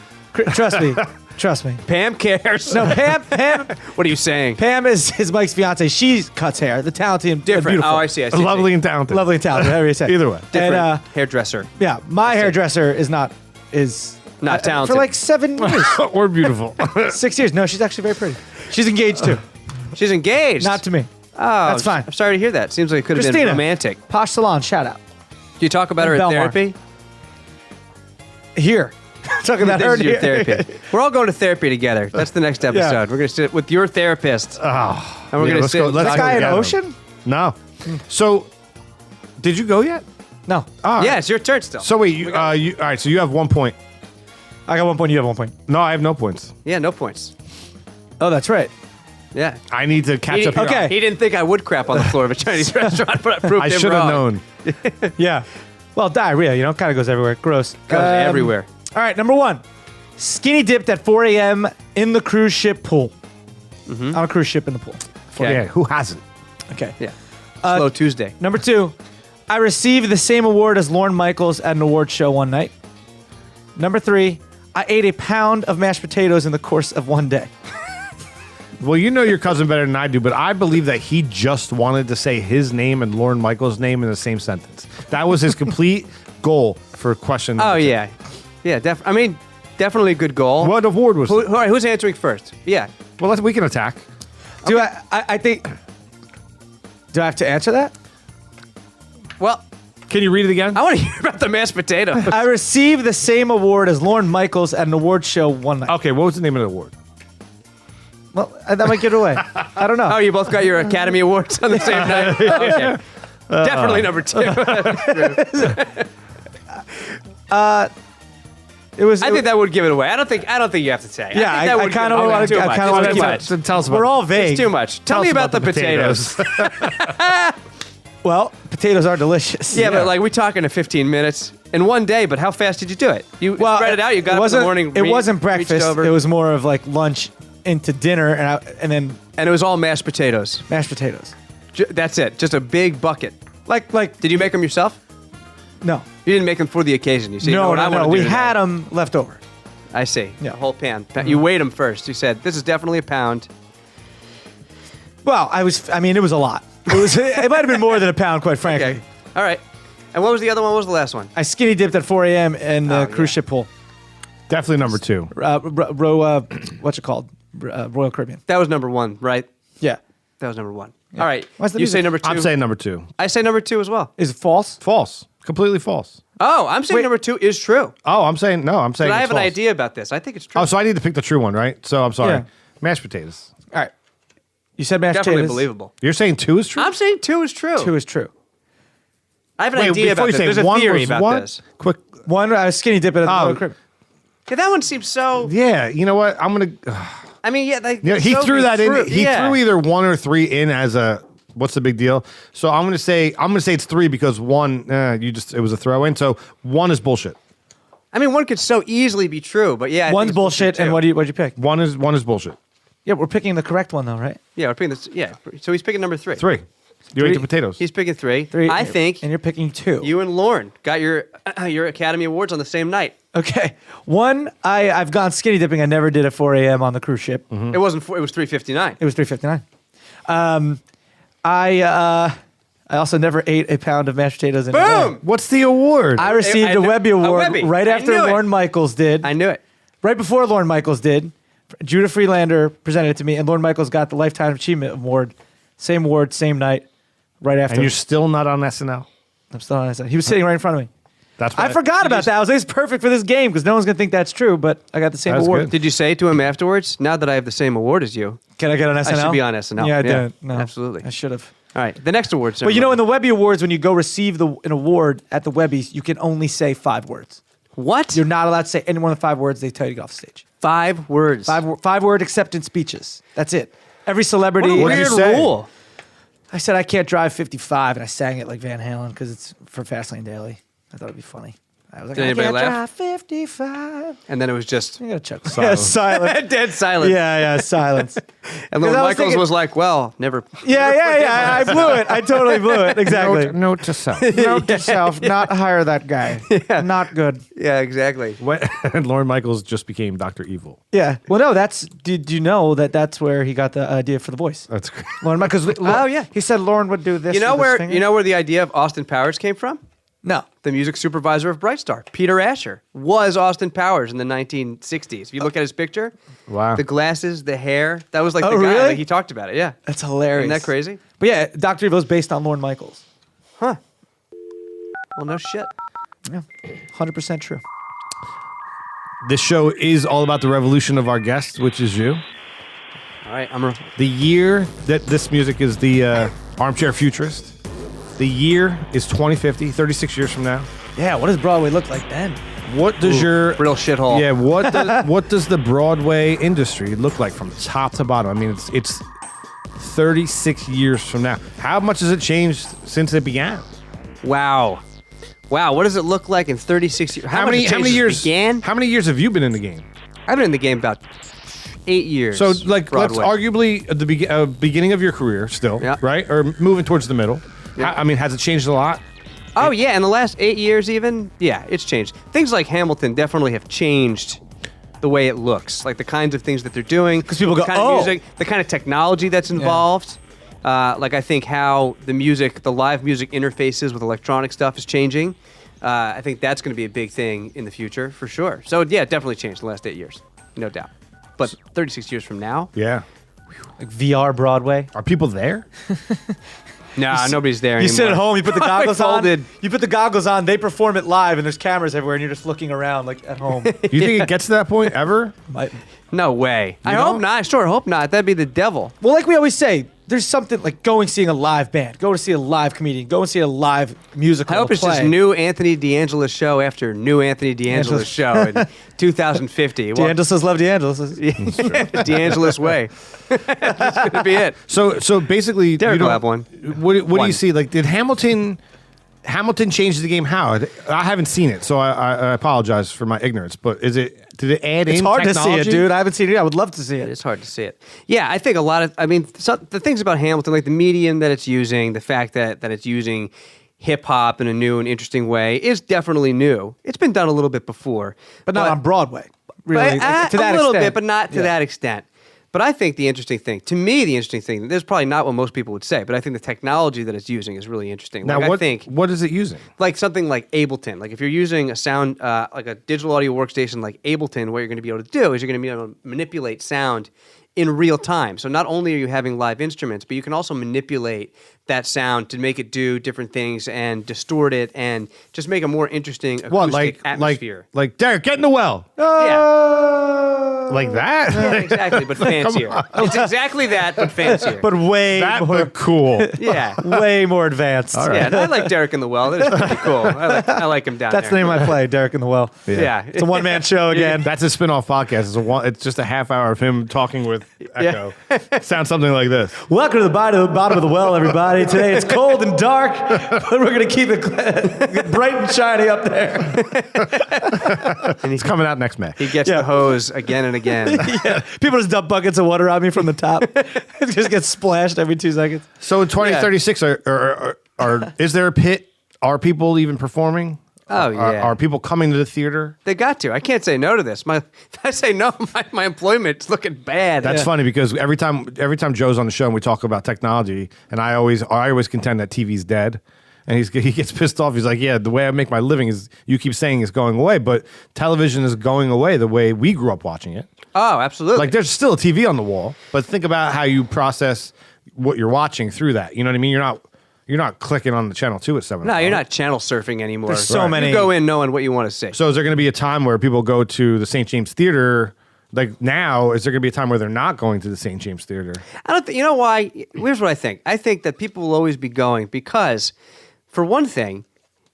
trust me. Trust me. Pam cares. No, Pam What are you saying? Pam is Mike's fiance. She cuts hair. The talented and Different. beautiful. Oh, I see. I see. Lovely and talented. Lovely and talented. Whatever you say. Either way. Different And, hairdresser. yeah, my hairdresser is not Talented. for like 7 years, or beautiful. 6 years. No, she's actually very pretty. She's engaged too. She's engaged. Not to me. Oh, That's fine. I'm sorry to hear that. Seems like it could have been Christina. romantic. Posh Salon. Shout out. Do you talk about her at Belmar. therapy? Here. Talking about This her is your here. therapy. We're all going to therapy together. That's the next episode. We're going to sit with your therapist. And we're Yeah, going to let's sit. go- and let's That talk go guy in together. Ocean? No. So, did you go yet? No. Yeah, it's your turn still. So wait, you all right? So you have 1 point. I got 1 point. You have 1 point. No, I have no points. Yeah, no points. Oh, that's right. Yeah. I need to catch up. Here. Okay. He didn't think I would crap on the floor of a Chinese restaurant, but I proved I him should have wrong. known. Yeah. Well, diarrhea, kind of goes everywhere. Gross. Goes everywhere. All right, number 1. Skinny dipped at 4 a.m. in the cruise ship pool. On a cruise ship in the pool. Okay. Yeah, who hasn't? Okay. Yeah. Slow Tuesday. Number 2. I received the same award as Lorne Michaels at an award show one night. Number 3. I ate a pound of mashed potatoes in the course of one day. Well, you know your cousin better than I do, but I believe that he just wanted to say his name and Lorne Michaels' name in the same sentence. That was his complete goal for question number Oh, 2. yeah. Yeah, definitely a good goal. What award was it? All right, who's answering first? Yeah. Well, we can attack. Do I think... Do I have to answer that? Well, Can you read it again? I want to hear about the mashed potato. I received the same award as Lorne Michaels at an award show one night. Okay, what was the name of the award? Well, that might give it away. I don't know. Oh, you both got your Academy Awards on the same night? Oh, okay. Definitely number 2. It was. I think that would give it away. I don't think you have to say. Yeah, think that I would kind of give it away. want Too to. I much. kind of want It's to too keep much. it. Tell us about We're all It's vague. too much. Tell me us about the potatoes. Well, potatoes are delicious. Yeah, but like we're talking to 15 minutes in one day. But how fast did you do it? You spread it out. You got up in the morning. It wasn't reached breakfast. over, It was more of like lunch into dinner, and then and it was all mashed potatoes. mashed potatoes. That's it. Just a big bucket. Like Did you make them yourself? no, You didn't make them for the occasion. You see, you know no, what I no, want no. to do We today. had them left over. I see. Yeah. A whole pan. You weighed them first. You said this is definitely a pound. Well, it was a lot. It might have been more than a pound, quite frankly. Okay. All right. And what was the other one? What was the last one? I skinny dipped at 4 a.m. in the cruise yeah. ship pool. Definitely number 2. What's it called? Royal Caribbean. That was number 1, right? Yeah. That was number 1. All right. What's the You music? say number 2. I'm saying number 2. I say number 2 as well. Is it false? False. Completely false. Oh, I'm saying Wait. number 2 is true. Oh, I'm saying no. I'm saying But I it's have an false. idea about this. I think it's true. Oh, so I need to pick the true one, right? So I'm sorry. Yeah. Mashed potatoes. All right. You said mashed Definitely potatoes. believable. You're saying 2 is true? I'm saying 2 is true. 2 is true. I have an Wait, idea before about you this. say There's a 1 theory was about what? this. Quick. 1, I was skinny dipping at the Oh. Royal Caribbean. Yeah, that one seems so. Yeah, you know what? I'm going to I mean, yeah, like he so threw that true. in. He Yeah. threw either 1 or 3 in as a what's the big deal? So I'm going to say it's 3 because 1 it was a throw in. So 1 is bullshit. I mean, one could so easily be true, but yeah. I think One's it's bullshit, and too. what'd you pick? 1 is bullshit. Yeah, we're picking the correct one though, right? Yeah, we're picking this. Yeah, so he's picking number 3. 3. You ate the potatoes. He's picking 3. 3. I think and you're picking 2. you and Lauren got your Academy Awards on the same night. Okay. 1, I've gone skinny dipping. I never did at 4 a.m. on the cruise ship. It wasn't. It was 3:59. It was 3:59. I also never ate a pound of mashed potatoes in a day. Boom! What's the award? I received I a knew- Webby a Award Webby. right I after knew it. Lorne Michaels did. I knew it. Right before Lorne Michaels did. Judah Freelander presented it to me, and Lorne Michaels got the Lifetime Achievement Award. Same award, same night, right after. and you're still not on SNL. I'm still on his side. He was sitting right in front of me. That's I why- forgot about that. I was like, it's perfect for this game because no one's going to think that's true, but I got the same That's award. good. Did you say to him afterwards? Now that I have the same award as you, Can I get on SNL? I should be on SNL. Yeah, I didn't. No, absolutely. I should have. All right, the next award. But you know, in the Webby Awards, when you go receive an award at the Webbies, you can only say 5 words. what? You're not allowed to say any more than 5 words. They tell you to get off the stage. 5 words. 5-word acceptance speeches. That's it. Every celebrity. What a What'd you weird say? rule. I said I can't drive 55, and I sang it like Van Halen because it's for Fastlane Daily. I thought it'd be funny. I was like, Did I anybody can't laugh? drive 55. And then it was just I got a chuckle. Yeah, silence. dead silence. Yeah, silence. And Lorne 'Cause I was Michaels thinking- was like, well, never. Yeah. I blew it. I totally blew it. Exactly. Note to self. Note to self, not hire that guy. Not good. Yeah, exactly. And Lorne Michaels just became Dr. Evil. Yeah. Well, no, did you know that's where he got the idea for the voice? That's great. Lauren, because Oh, yeah. he said Lauren would do this. You know with his where finger. the idea of Austin Powers came from? No. The music supervisor of Bright Star, Peter Asher, was Austin Powers in the 1960s. If you look at his picture, Wow. the glasses, the hair, that was like Oh, the guy. really? Like, he talked about it. Yeah. That's hilarious. Isn't that crazy? But yeah, Dr. Evil is based on Lorne Michaels. Huh. Well, no shit. Yeah. 100% true. This show is all about the revolution of our guest, which is you. All right, The year that this music is the Armchair Futurist. The year is 2050, 36 years from now. Yeah, what does Broadway look like then? What does your real shithole. Yeah, what does the Broadway industry look like from top to bottom? I mean, it's 36 years from now. How much has it changed since it began? Wow. What does it look like in 36 years? How many years began? How many years have you been in the game? I've been in the game about 8 years. So, like, let's Broadway. arguably at the beginning of your career still, Yeah. right? Or moving towards the middle. Yeah. I mean, has it changed a lot? Oh, yeah, in the last 8 years even, yeah, it's changed. Things like Hamilton definitely have changed the way it looks, like the kinds of things that they're doing. 'Cause people the go, kind "Oh." of music, the kind of technology that's involved. Like, I think how the live music interfaces with electronic stuff is changing. I think that's going to be a big thing in the future, for sure. So, yeah, it definitely changed in the last 8 years, no doubt. But 36 years from now? Yeah. Like VR Broadway? Are people there? Nah, nobody's there You anymore. sit at home, you put the goggles on. Folded. You put the goggles on, they perform it live, and there's cameras everywhere, and you're just looking around like at home. Do you think it gets to that point ever? No way. I don't? hope not. I sure hope not. That'd be the devil. Well, like we always say, there's something like seeing a live band, go to see a live comedian, go and see a live musical. I hope it's play. just new Anthony DeAngelis show after new Anthony DeAngelis show in 2050. Well, DeAngelis love DeAngelis. DeAngelis way. That's going to be it. So basically, Derek you don't will have one. What do One. you see? Like, did Hamilton change the game? How? I haven't seen it, so I apologize for my ignorance. But did it add in? It's hard technology? to see it, dude. I haven't seen it. I would love to see it. It's hard to see it. Yeah, I think the things about Hamilton, like the medium that it's using, the fact that it's using hip hop in a new and interesting way is definitely new. It's been done a little bit before. But not on Broadway. Really, But, to that a little extent. bit, but not to that extent. But I think the interesting thing, this is probably not what most people would say, but I think the technology that it's using is really interesting. Now, Like, what is it using? like something like Ableton. Like if you're using a sound, like a digital audio workstation like Ableton, what you're going to be able to do is you're going to be able to manipulate sound in real time. So not only are you having live instruments, but you can also manipulate that sound to make it do different things and distort it and just make a more interesting acoustic What, like atmosphere. like Derek, get in the well, yeah. like that? Yeah, exactly, but fancier. It's exactly that, but fancier. But way That more, but cool. yeah. way more advanced. Yeah, and I like Derek in the Well. That's pretty cool. I like him down That's the there. name of my play, Derek in the Well. Yeah. It's a one-man show again. That's a spin-off podcast. It's just a half hour of him talking with Echo. Sounds something like this. Welcome to the bottom of the well, everybody. Today it's cold and dark, but we're going to keep it bright and shiny up there. It's coming out next May. He gets Yeah. the hose again and again. Yeah. People just dump buckets of water on me from the top. It just gets splashed every 2 seconds. So in 2036, is there a pit? Are people even performing? Oh, yeah. Are people coming to the theater? They got to. I can't say no to this. If I say no, my employment's looking bad. That's funny because every time Joe's on the show and we talk about technology, and I always contend that TV's dead, and he gets pissed off. He's like, "Yeah, the way I make my living is you keep saying it's going away, but television is going away the way we grew up watching it. Oh, absolutely. Like there's still a TV on the wall, but think about how you process what you're watching through that. You know what I mean? You're not clicking on the channel 2 at 7 no, o'clock. you're not channel surfing anymore. There's so many- You go in knowing what you want to see. So is there going to be a time where people go to the St. James Theater? Like now, is there going to be a time where they're not going to the St. James Theater? I don't. You know why? Here's what I think. I think that people will always be going because, for one thing,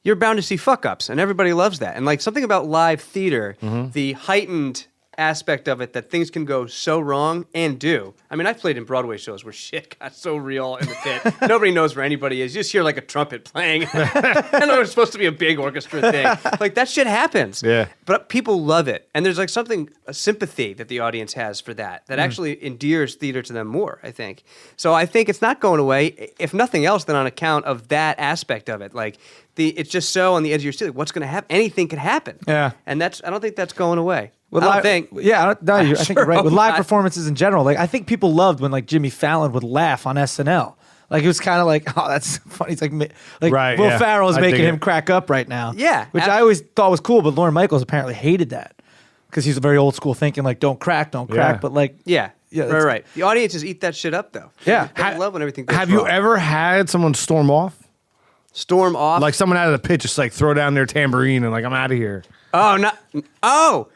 you're bound to see fuck ups, and everybody loves that. And like something about live theater, the heightened aspect of it that things can go so wrong and do. I mean, I've played in Broadway shows where shit got so real in the pit. Nobody knows where anybody is. You just hear like a trumpet playing. I know it's supposed to be a big orchestra thing. Like that shit happens. Yeah. But people love it. And there's like a sympathy that the audience has for that actually endears theater to them more, I think. So I think it's not going away, if nothing else, than on account of that aspect of it. Like, it's just so on the edge of your seat. Like, what's going to happen? Anything could happen. Yeah. And I don't think that's going away. With I don't live- think. Yeah, I think sure you're right. With hope live not. performances in general, like I think people loved when like Jimmy Fallon would laugh on SNL. Like it was kind of like, oh, that's funny. It's like Right, Will yeah. Ferrell is I making dig him it. crack up right now. Yeah, which I always thought was cool, but Lorne Michaels apparently hated that because he's a very old school thinking, like don't crack. Yeah. But like, Yeah. Yeah, Right, that's- right. The audiences eat that shit up, though. Yeah. They love when everything goes Have you wrong. ever had someone storm off? Storm off? Like someone out of the pit just like throw down their tambourine and like, I'm out of here. Oh,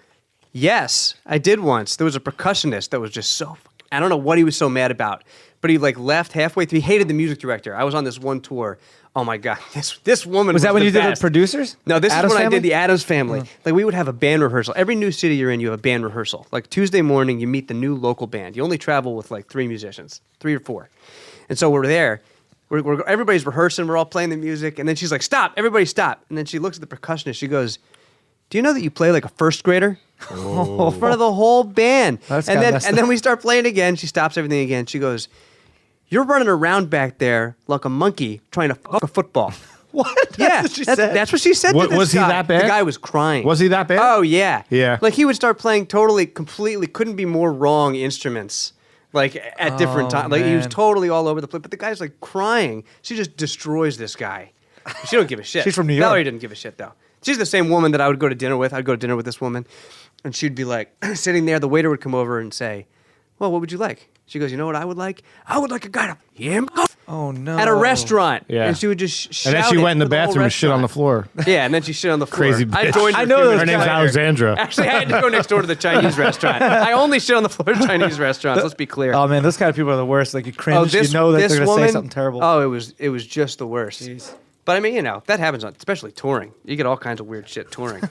yes, I did once. There was a percussionist that was just so. I don't know what he was so mad about, but he like left halfway through. He hated the music director. I was on this one tour. Oh my god, this woman was that when the you did the best. producers? No, this Addams is when Family? I did the Addams Family. Like we would have a band rehearsal. Every new city you're in, you have a band rehearsal. Like Tuesday morning, you meet the new local band. You only travel with like 3 musicians, 3 or 4, and so we're there. Everybody's rehearsing. We're all playing the music, and then she's like, "Stop! Everybody stop!" And then she looks at the percussionist. She goes, "Do you know that you play like a first grader?" In front of the whole band. That's and kinda then messed and then we start playing again. She stops everything again. She goes, "You're running around back there like a monkey trying to fuck a football." What? Yeah, what she said. that's what she said. What- to this was he guy. that bad? The guy was crying. Was he that bad? Oh yeah, Yeah. Like he would start playing completely couldn't be more wrong instruments. Like at different times, like he was man. totally all over the place. But the guy's like crying. She just destroys this guy. She don't give a shit. She's from New York. Valerie didn't give a shit though. She's the same woman that I would go to dinner with. I'd go to dinner with this woman, and she'd be like sitting there. The waiter would come over and say, "Well, what would you like?" She goes, "You know what I would like? I would like a guy to yam Oh no! at a restaurant." Yeah. And she would just shout And then she it went in the for whole bathroom and shit on the restaurant. floor. Yeah, and then she shit on the floor. Crazy I bitch. joined her. I know a few those Her minutes name's later. Alexandra. Actually, I had to go next door to the Chinese restaurant. I only shit on the floor at Chinese restaurants. Let's be clear. Oh man, those kind of people are the worst. Like you cringe, you know that this they're gonna woman, say something terrible. Oh, it was just the worst. Jeez. But I mean, you know, that happens, especially touring. You get all kinds of weird shit touring.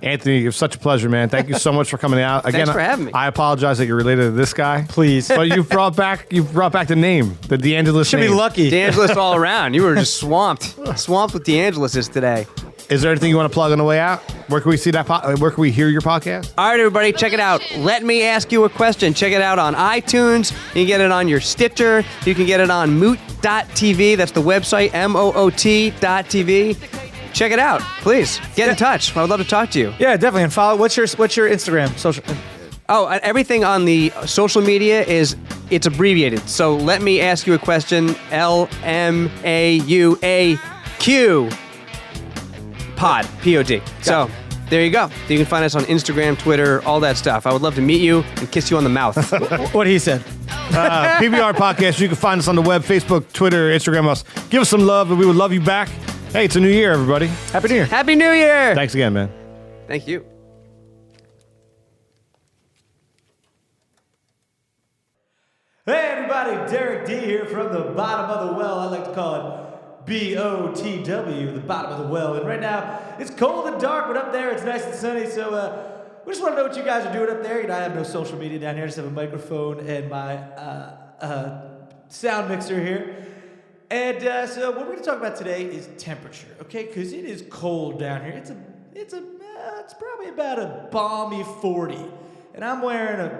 Anthony, it was such a pleasure, man. Thank you so much for coming out. Again, Thanks for having me. I apologize that you're related to this guy. Please. But you've brought back the name, the DeAngelis Should name. be lucky. DeAngelis all around. You were just swamped with DeAngelises today. Is there anything you want to plug on the way out? Where can we see that? Where can we hear your podcast? All right, everybody, check it out. Let me ask you a question. Check it out on iTunes. You can get it on your Stitcher. You can get it on moot.tv. That's the website, moot.tv. Check it out. Please get in touch. I would love to talk to you. Yeah, definitely. And follow. What's your Instagram social? Oh, everything on the social media it's abbreviated. So let me ask you a question. LMAUAQ pod POD. So there you go. You can find us on Instagram, Twitter, all that stuff. I would love to meet you and kiss you on the mouth. What he said. PBR Podcast. You can find us on the web, Facebook, Twitter, Instagram us. Give us some love, and we would love you back. Hey, it's a new year, everybody. Happy New Year. Happy New Year! Thanks again, man. Thank you. Hey everybody, Derek D here from the bottom of the well. I like to call it BOTW, the bottom of the well. And right now, it's cold and dark, but up there it's nice and sunny. So we just want to know what you guys are doing up there. You know, I have no social media down here. I just have a microphone and my sound mixer here. And so what we're going to talk about today is temperature, okay? Because it is cold down here. It's probably about a balmy 40. And I'm wearing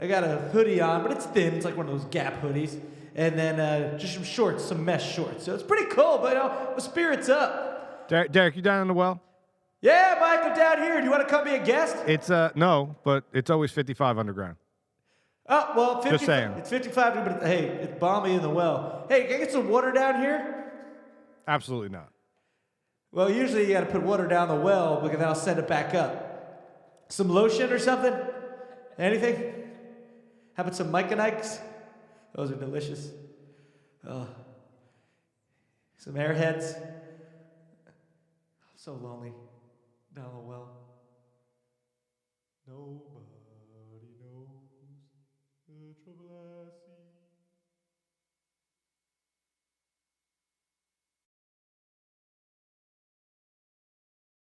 I got a hoodie on, but it's thin. It's like one of those Gap hoodies. And then just some shorts, some mesh shorts. So it's pretty cold, but my spirit's up. Derek, you down in the well? Yeah, Mike, I'm down here. Do you want to come be a guest? It's no, but it's always 55 underground. Oh, well, 50, Just saying. It's 55, but hey, it's balmy in the well. Hey, can I get some water down here? Absolutely not. Well, usually you got to put water down the well because then I'll send it back up. Some lotion or something? Anything? How about some Mike and Ike's? Those are delicious. Some Airheads. I'm so lonely down the well. Nobody knows the trouble I see.